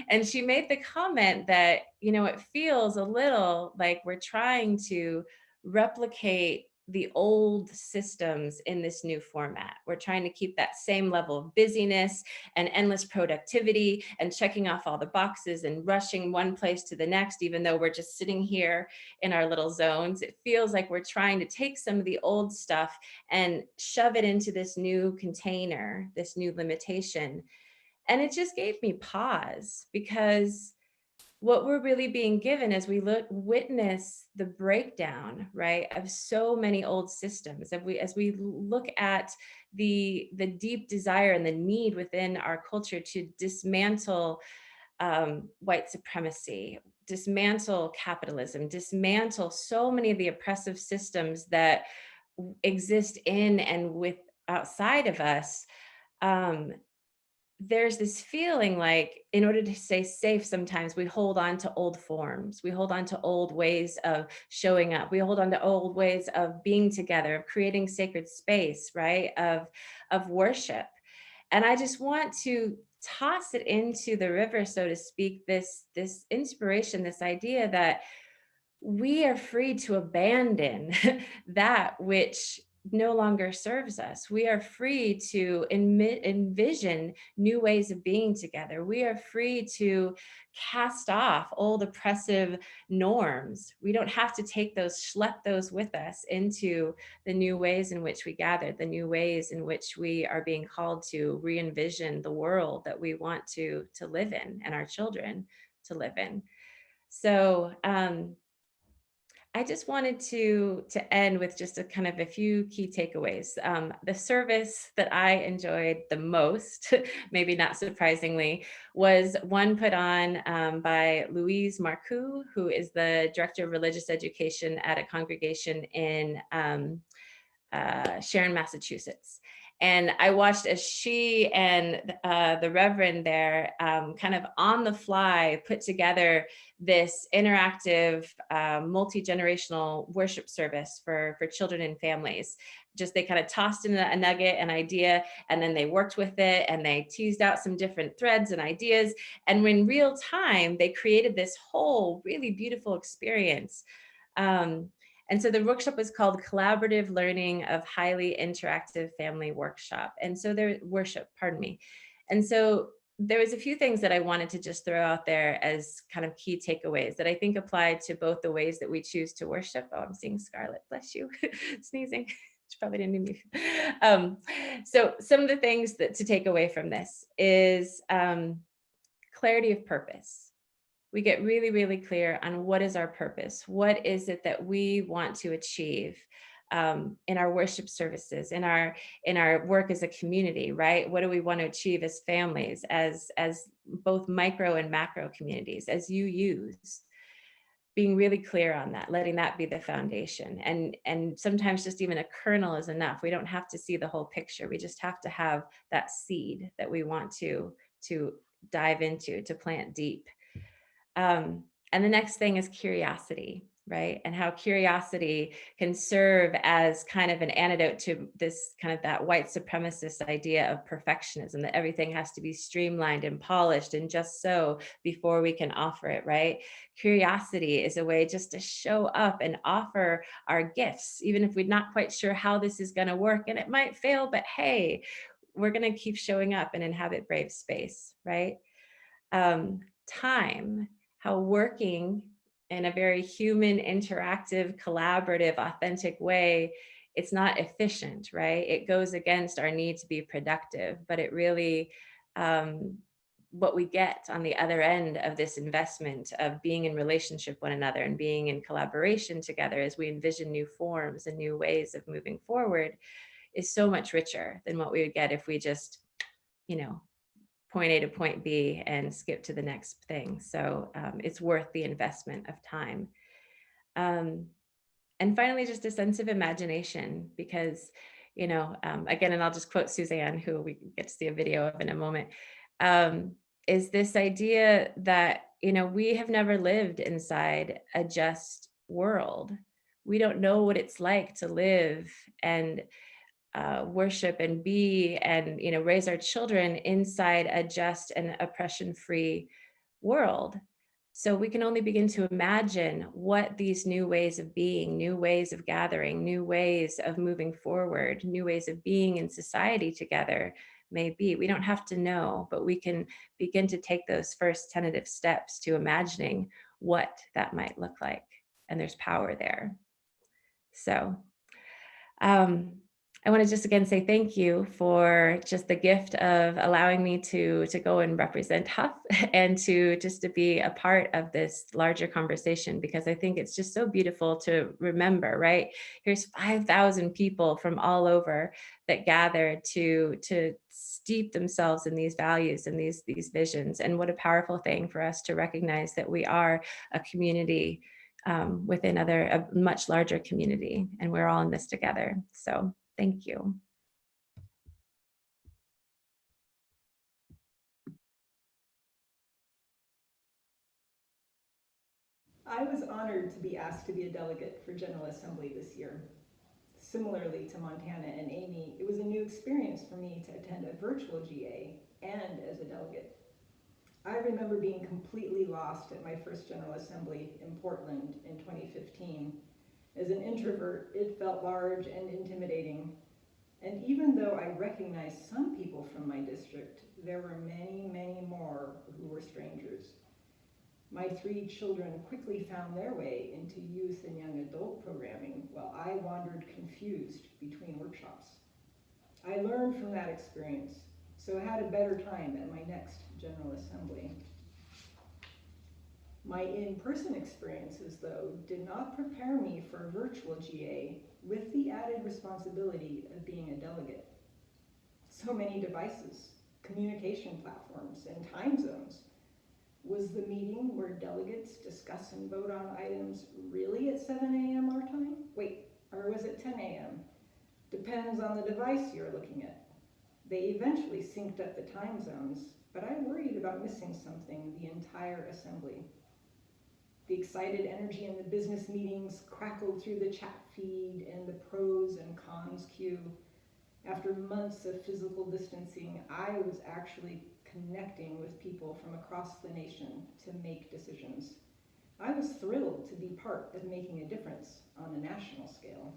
And she made the comment that, it feels a little like we're trying to replicate the old systems in this new format. We're trying to keep that same level of busyness and endless productivity and checking off all the boxes and rushing one place to the next, even though we're just sitting here in our little zones. It feels like we're trying to take some of the old stuff and shove it into this new container, this new limitation. And it just gave me pause, because what we're really being given as we witness the breakdown, right, of so many old systems, as we look at the deep desire and the need within our culture to dismantle white supremacy, dismantle capitalism, dismantle so many of the oppressive systems that exist in and with outside of us. There's this feeling like, in order to stay safe, sometimes we hold on to old forms. We hold on to old ways of showing up. We hold on to old ways of being together, of creating sacred space, right? Of worship. And I just want to toss it into the river, so to speak, this inspiration, this idea that we are free to abandon that which no longer serves us. We are free to envision new ways of being together. We are free to cast off old oppressive norms. We don't have to schlep those with us into the new ways in which we gather, the new ways in which we are being called to re-envision the world that we want to live in and our children to live in. So, I just wanted to end with just a few key takeaways. The service that I enjoyed the most, maybe not surprisingly, was one put on by Louise Marcoux, who is the Director of Religious Education at a congregation in Sharon, Massachusetts. And I watched as she and the Reverend there kind of on the fly put together this interactive, multi-generational worship service for children and families. Just they kind of tossed in a nugget, an idea, and then they worked with it and they teased out some different threads and ideas. And in real time, they created this whole really beautiful experience. And so the workshop was called Collaborative Learning of Highly Interactive Family Workshop. And so And so there was a few things that I wanted to just throw out there as kind of key takeaways that I think apply to both the ways that we choose to worship. Oh, I'm seeing Scarlett, bless you, sneezing. She probably didn't need me. So some of the things to take away from this is clarity of purpose. We get really, really clear on what is our purpose. What is it that we want to achieve in our worship services, in our work as a community, right? What do we want to achieve as families, as both micro and macro communities, as UUs? Being really clear on that, letting that be the foundation. And sometimes just even a kernel is enough. We don't have to see the whole picture. We just have to have that seed that we want to dive into, to plant deep. And the next thing is curiosity, right? And how curiosity can serve as kind of an antidote to this kind of that white supremacist idea of perfectionism, that everything has to be streamlined and polished and just so before we can offer it, right? Curiosity is a way just to show up and offer our gifts, even if we're not quite sure how this is going to work and it might fail, but hey, we're going to keep showing up and inhabit brave space, right? Time. How working in a very human, interactive, collaborative, authentic way, it's not efficient, right? It goes against our need to be productive, but it really, what we get on the other end of this investment of being in relationship with one another and being in collaboration together as we envision new forms and new ways of moving forward is so much richer than what we would get if we just, point A to point B and skip to the next thing. So it's worth the investment of time. And finally, just a sense of imagination, because, again, and I'll just quote Suzanne, who we get to see a video of in a moment, is this idea that, we have never lived inside a just world. We don't know what it's like to live and worship and be and raise our children inside a just and oppression-free world. So we can only begin to imagine what these new ways of being, new ways of gathering, new ways of moving forward, new ways of being in society together may be. We don't have to know, but we can begin to take those first tentative steps to imagining what that might look like. And there's power there. So I want to just again say thank you for just the gift of allowing me to go and represent Huff and to be a part of this larger conversation, because I think it's just so beautiful to remember, right? Here's 5,000 people from all over that gather to steep themselves in these values and these visions. And what a powerful thing for us to recognize that we are a community within a much larger community, and we're all in this together. So thank you. I was honored to be asked to be a delegate for General Assembly this year. Similarly to Montana and Amy, it was a new experience for me to attend a virtual GA and as a delegate. I remember being completely lost at my first General Assembly in Portland in 2015. As an introvert, it felt large and intimidating. And even though I recognized some people from my district, there were many, many more who were strangers. My 3 children quickly found their way into youth and young adult programming while I wandered confused between workshops. I learned from that experience, so I had a better time at my next General Assembly. My in-person experiences, though, did not prepare me for a virtual GA with the added responsibility of being a delegate. So many devices, communication platforms, and time zones. Was the meeting where delegates discuss and vote on items really at 7 a.m. our time? Wait, or was it 10 a.m.? Depends on the device you're looking at. They eventually synced up the time zones, but I worried about missing something the entire assembly. The excited energy in the business meetings crackled through the chat feed and the pros and cons queue. After months of physical distancing, I was actually connecting with people from across the nation to make decisions. I was thrilled to be part of making a difference on a national scale.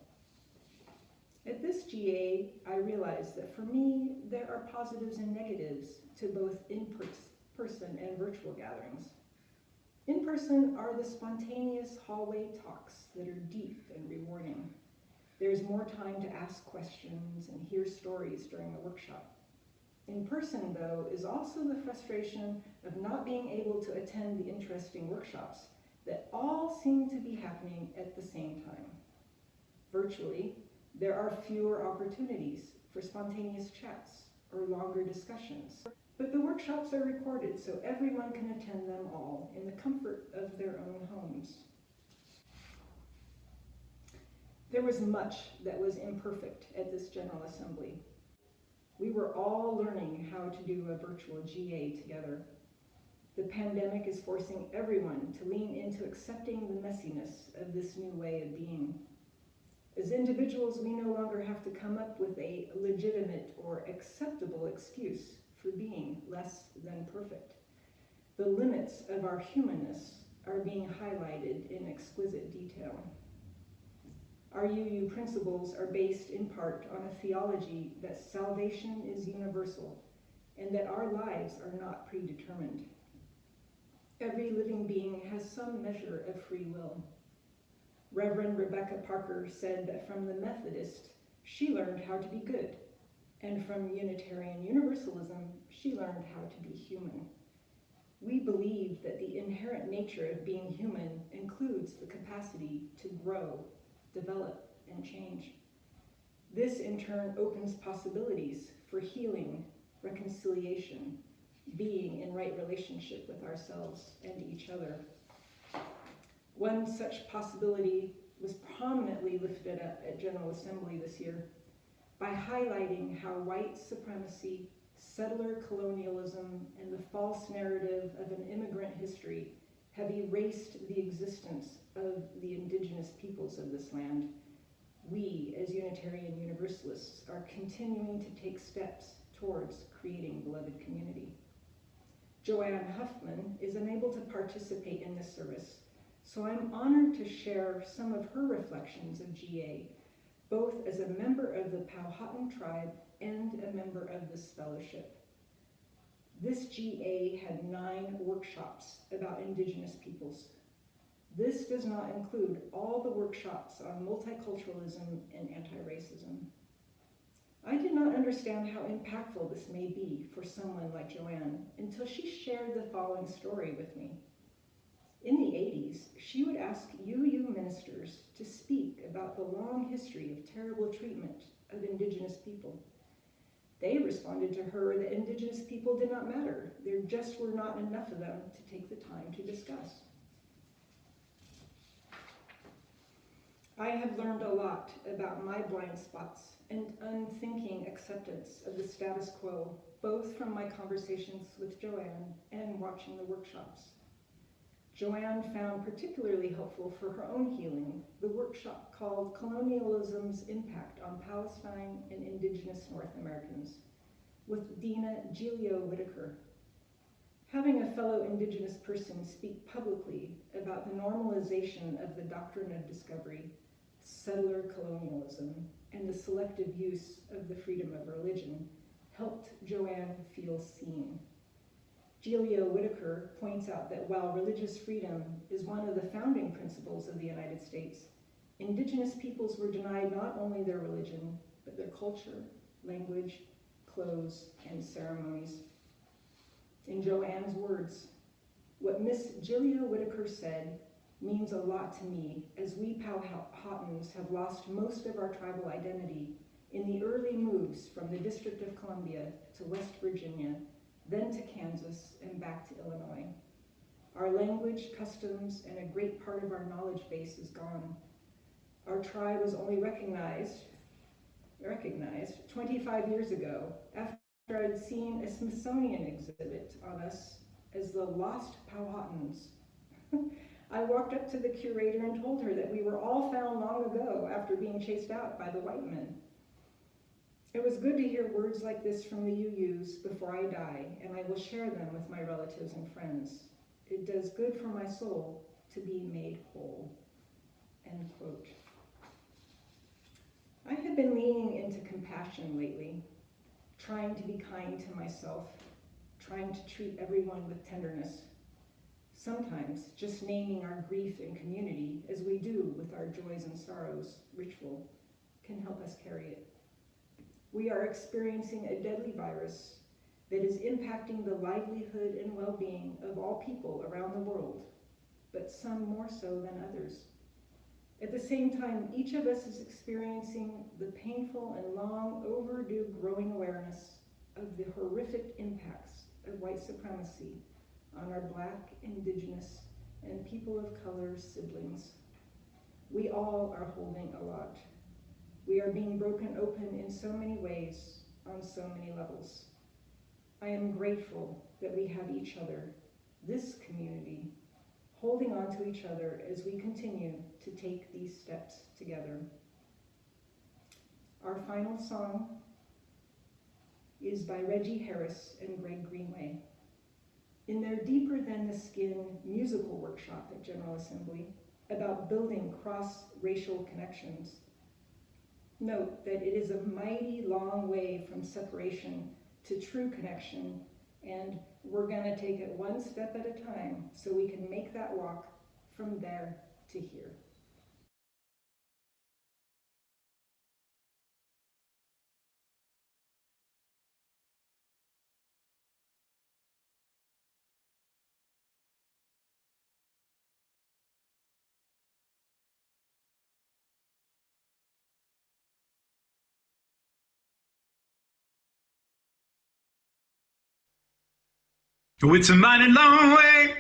At this GA, I realized that for me, there are positives and negatives to both in-person and virtual gatherings. In person are the spontaneous hallway talks that are deep and rewarding. There's more time to ask questions and hear stories during the workshop. In person, though, is also the frustration of not being able to attend the interesting workshops that all seem to be happening at the same time. Virtually, there are fewer opportunities for spontaneous chats or longer discussions. But the workshops are recorded so everyone can attend them all in the comfort of their own homes. There was much that was imperfect at this General Assembly. We were all learning how to do a virtual GA together. The pandemic is forcing everyone to lean into accepting the messiness of this new way of being. As individuals, we no longer have to come up with a legitimate or acceptable excuse for being less than perfect. The limits of our humanness are being highlighted in exquisite detail. Our UU principles are based in part on a theology that salvation is universal and that our lives are not predetermined. Every living being has some measure of free will. Reverend Rebecca Parker said that from the Methodist, she learned how to be good, and from Unitarian Universalism, she learned how to be human. We believe that the inherent nature of being human includes the capacity to grow, develop, and change. This in turn opens possibilities for healing, reconciliation, being in right relationship with ourselves and each other. One such possibility was prominently lifted up at General Assembly this year by highlighting how white supremacy, settler colonialism, and the false narrative of an immigrant history have erased the existence of the indigenous peoples of this land. We, as Unitarian Universalists, are continuing to take steps towards creating beloved community. Joanne Huffman, is unable to participate in this service, so I'm honored to share some of her reflections of GA, both as a member of the Powhatan tribe and a member of this fellowship. This GA had 9 workshops about Indigenous peoples. This does not include all the workshops on multiculturalism and anti-racism. I did not understand how impactful this may be for someone like Joanne until she shared the following story with me. In the 80s, she would ask UU ministers to speak about the long history of terrible treatment of Indigenous people. They responded to her that Indigenous people did not matter. There just were not enough of them to take the time to discuss. I have learned a lot about my blind spots and unthinking acceptance of the status quo, both from my conversations with Joanne and watching the workshops. Joanne found particularly helpful for her own healing the workshop called Colonialism's Impact on Palestine and Indigenous North Americans with Dina Gilio Whitaker. Having a fellow Indigenous person speak publicly about the normalization of the doctrine of discovery, settler colonialism, and the selective use of the freedom of religion helped Joanne feel seen. Gilio Whitaker points out that while religious freedom is one of the founding principles of the United States, Indigenous peoples were denied not only their religion, but their culture, language, clothes, and ceremonies. In Joanne's words, what Miss Gilio Whitaker said means a lot to me as we Powhatans have lost most of our tribal identity in the early moves from the District of Columbia to West Virginia, then to Kansas and back to Illinois. Our language, customs, and a great part of our knowledge base is gone. Our tribe was only recognized 25 years ago after I'd seen a Smithsonian exhibit on us as the Lost Powhatans. I walked up to the curator and told her that we were all found long ago after being chased out by the white men. It was good to hear words like this from the UUs before I die, and I will share them with my relatives and friends. It does good for my soul to be made whole. End quote. I have been leaning into compassion lately, trying to be kind to myself, trying to treat everyone with tenderness. Sometimes just naming our grief in community, as we do with our joys and sorrows, ritual, can help us carry it. We are experiencing a deadly virus that is impacting the livelihood and well-being of all people around the world, but some more so than others. At the same time, each of us is experiencing the painful and long overdue growing awareness of the horrific impacts of white supremacy on our Black, Indigenous, and people of color siblings. We all are holding a lot. We are being broken open in so many ways, on so many levels. I am grateful that we have each other, this community, holding on to each other as we continue to take these steps together. Our final song is by Reggie Harris and Greg Greenway. In their Deeper Than the Skin musical workshop at General Assembly about building cross-racial connections, note that it is a mighty long way from separation to true connection, and we're gonna take it one step at a time so we can make that walk from there to here. Oh, it's a mighty long way,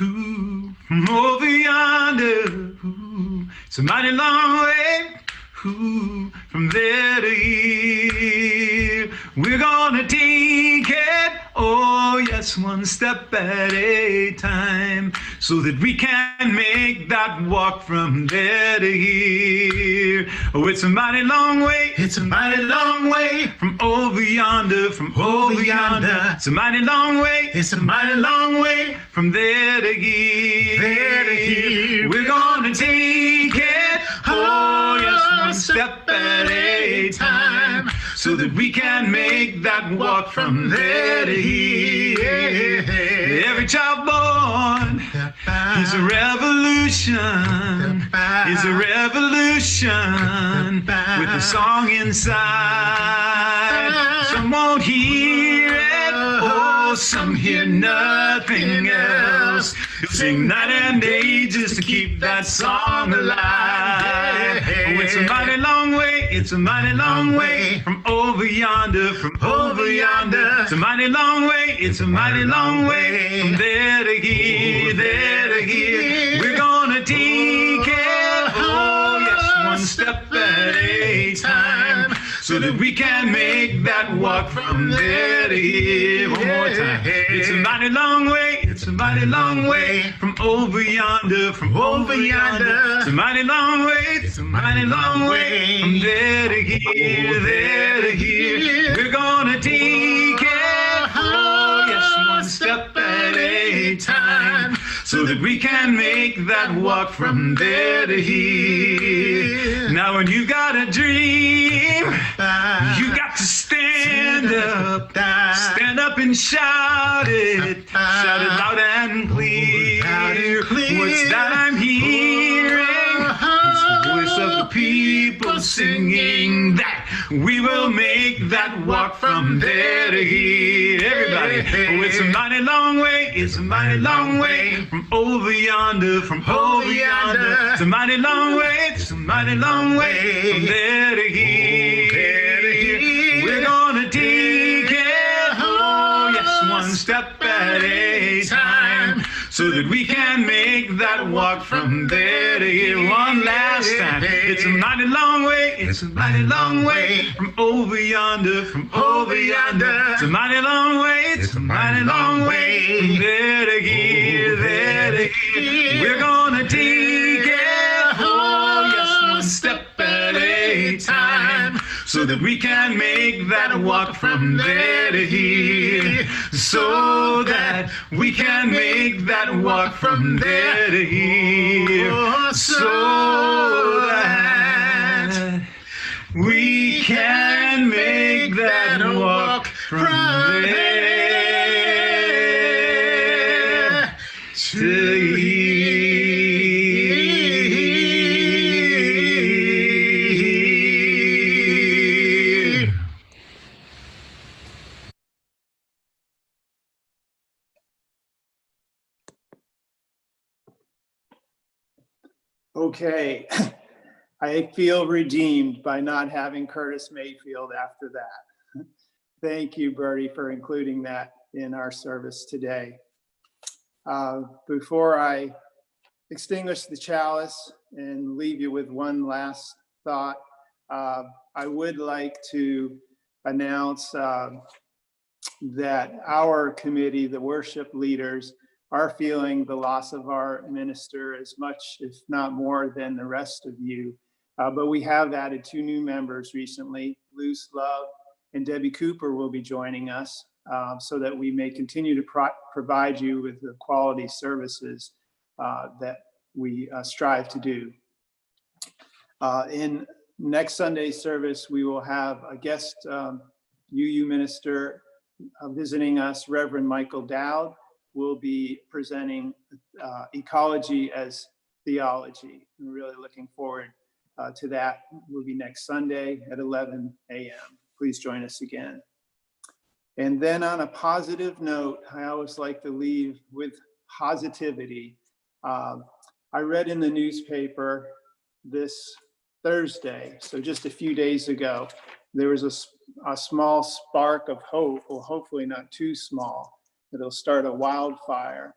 ooh, from over yonder. Ooh, it's a mighty long way, ooh, from there to here. We're gonna take it, oh yes. yes, one step at a time, so that we can make that walk from there to here. Oh, it's a mighty long way, it's a mighty long way from over yonder, from over yonder. It's a mighty long way, it's a mighty long way from there to here. There to here. We're gonna take it, oh yes, one step at a time, so that we can make that walk from there to here. Every child born is a revolution, is a revolution with a song inside. Some won't hear it, oh, some hear nothing else. Sing night and day just to keep that song alive. Oh, it's a mighty long way, it's a mighty long way from over yonder, from over yonder. It's a mighty long way, it's a mighty long way from there to here, there to here. We're gonna take it, oh yes, one step at a time, so that we can make that walk from there to here. One more time. It's a mighty long way, it's a mighty long way from over yonder, from over yonder. It's a mighty long way, it's a mighty long way from there to here, there to here. We're gonna take it, oh yes, one step at a time, so that we can make that walk from there to here. Now when you got a dream, you got to stand up and shout it loud and clear. What's that I'm hearing? It's the voice of the people singing that we will make that walk from there to here. Everybody, oh, it's a mighty long way, it's a mighty long way from over yonder, from over yonder. It's a mighty long way, it's a mighty long way from there to here, there to here. We're gonna take it, oh yes, one step at a time, so that we can make that walk from there to here. One last time. It's a mighty long way, it's a mighty long way from over yonder, from over yonder. It's a mighty long way, it's a mighty long way from there to here, there to here. We're gonna take it, oh yes, one step at a time, so that we can make that walk from there to here, so that we can make that walk from there to here, so that we can make that walk from there to here. Okay, I feel redeemed by not having Curtis Mayfield after that. Thank you, Bertie, for including that in our service today. Before I extinguish the chalice and leave you with one last thought, I would like to announce that our committee, the worship leaders, are feeling the loss of our minister as much, if not more, than the rest of you. But we have added 2 new members recently. Luce Love and Debbie Cooper will be joining us so that we may continue to provide you with the quality services that we strive to do. In next Sunday's service, we will have a guest UU minister visiting us, Reverend Michael Dowd. Will be presenting ecology as theology. I'm really looking forward to that. Will be next Sunday at 11 a.m. Please join us again. And then on a positive note, I always like to leave with positivity. I read in the newspaper this Thursday, so just a few days ago, there was a small spark of hope, or hopefully not too small. It'll start a wildfire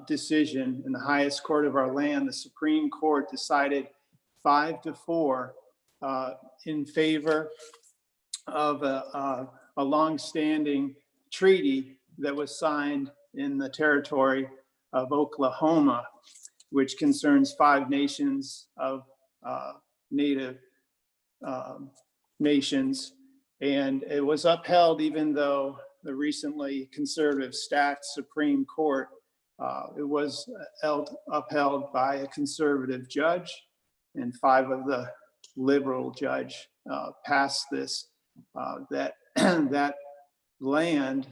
decision in the highest court of our land. The Supreme Court decided 5-4 in favor of a longstanding treaty that was signed in the territory of Oklahoma, which concerns 5 nations of Native nations. And it was upheld even though the recently conservative stacked Supreme Court, it was upheld by a conservative judge, and 5 of the liberal judge passed this, that that land,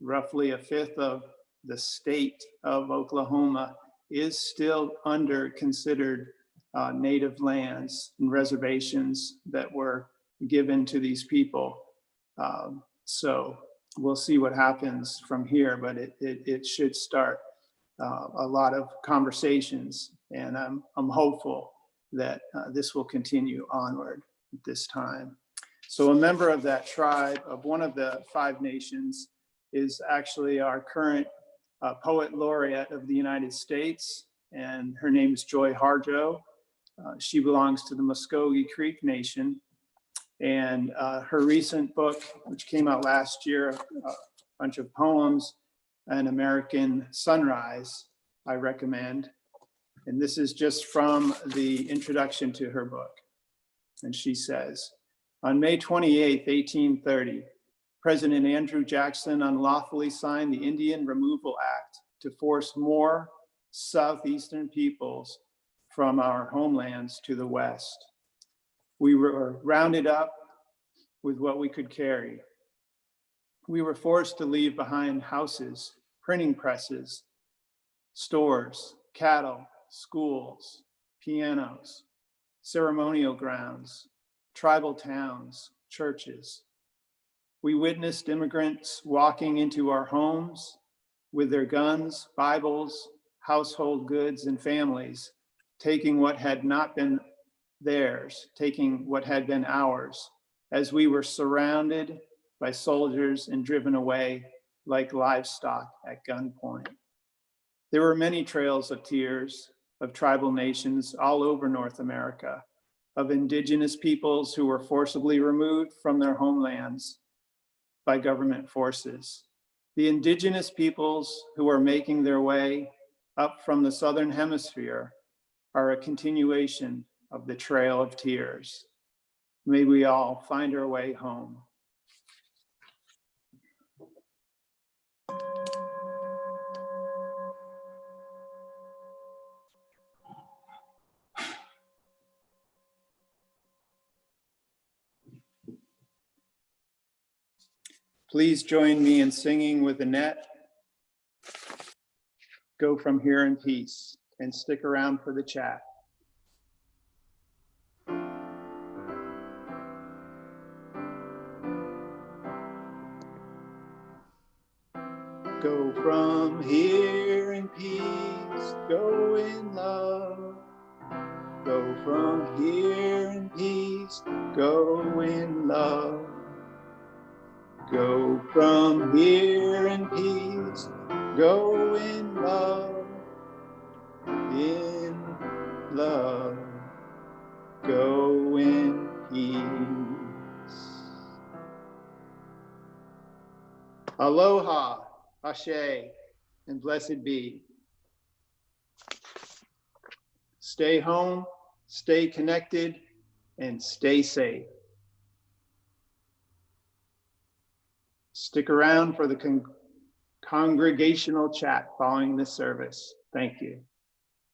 roughly 1/5 of the state of Oklahoma, is still under considered native lands and reservations that were given to these people. So we'll see what happens from here, but it should start a lot of conversations, and I'm hopeful that this will continue onward at this time. So a member of that tribe, of one of the 5 nations, is actually our current poet laureate of the United States, and her name is Joy Harjo. She belongs to the Muskogee Creek Nation, and her recent book, which came out last year, a bunch of poems, An American Sunrise, I recommend. And this is just from the introduction to her book. And she says, on May 28, 1830, President Andrew Jackson unlawfully signed the Indian Removal Act to force more Southeastern peoples from our homelands to the West. We were rounded up with what we could carry. We were forced to leave behind houses, printing presses, stores, cattle, schools, pianos, ceremonial grounds, tribal towns, churches. We witnessed immigrants walking into our homes with their guns, Bibles, household goods, and families, taking what had not been theirs, taking what had been ours, as we were surrounded by soldiers and driven away like livestock at gunpoint. There were many trails of tears of tribal nations all over North America, of indigenous peoples who were forcibly removed from their homelands by government forces. The indigenous peoples who are making their way up from the Southern Hemisphere are a continuation of the Trail of Tears. May we all find our way home. Please join me in singing with Annette, Go From Here in Peace, and stick around for the chat. Go from here in peace, go in love. Go from here in peace, go in love. Go from here in peace, go in love, go in peace. Aloha, Ashe, and blessed be. Stay home, stay connected, and stay safe. Stick around for the congregational chat following this service. Thank you.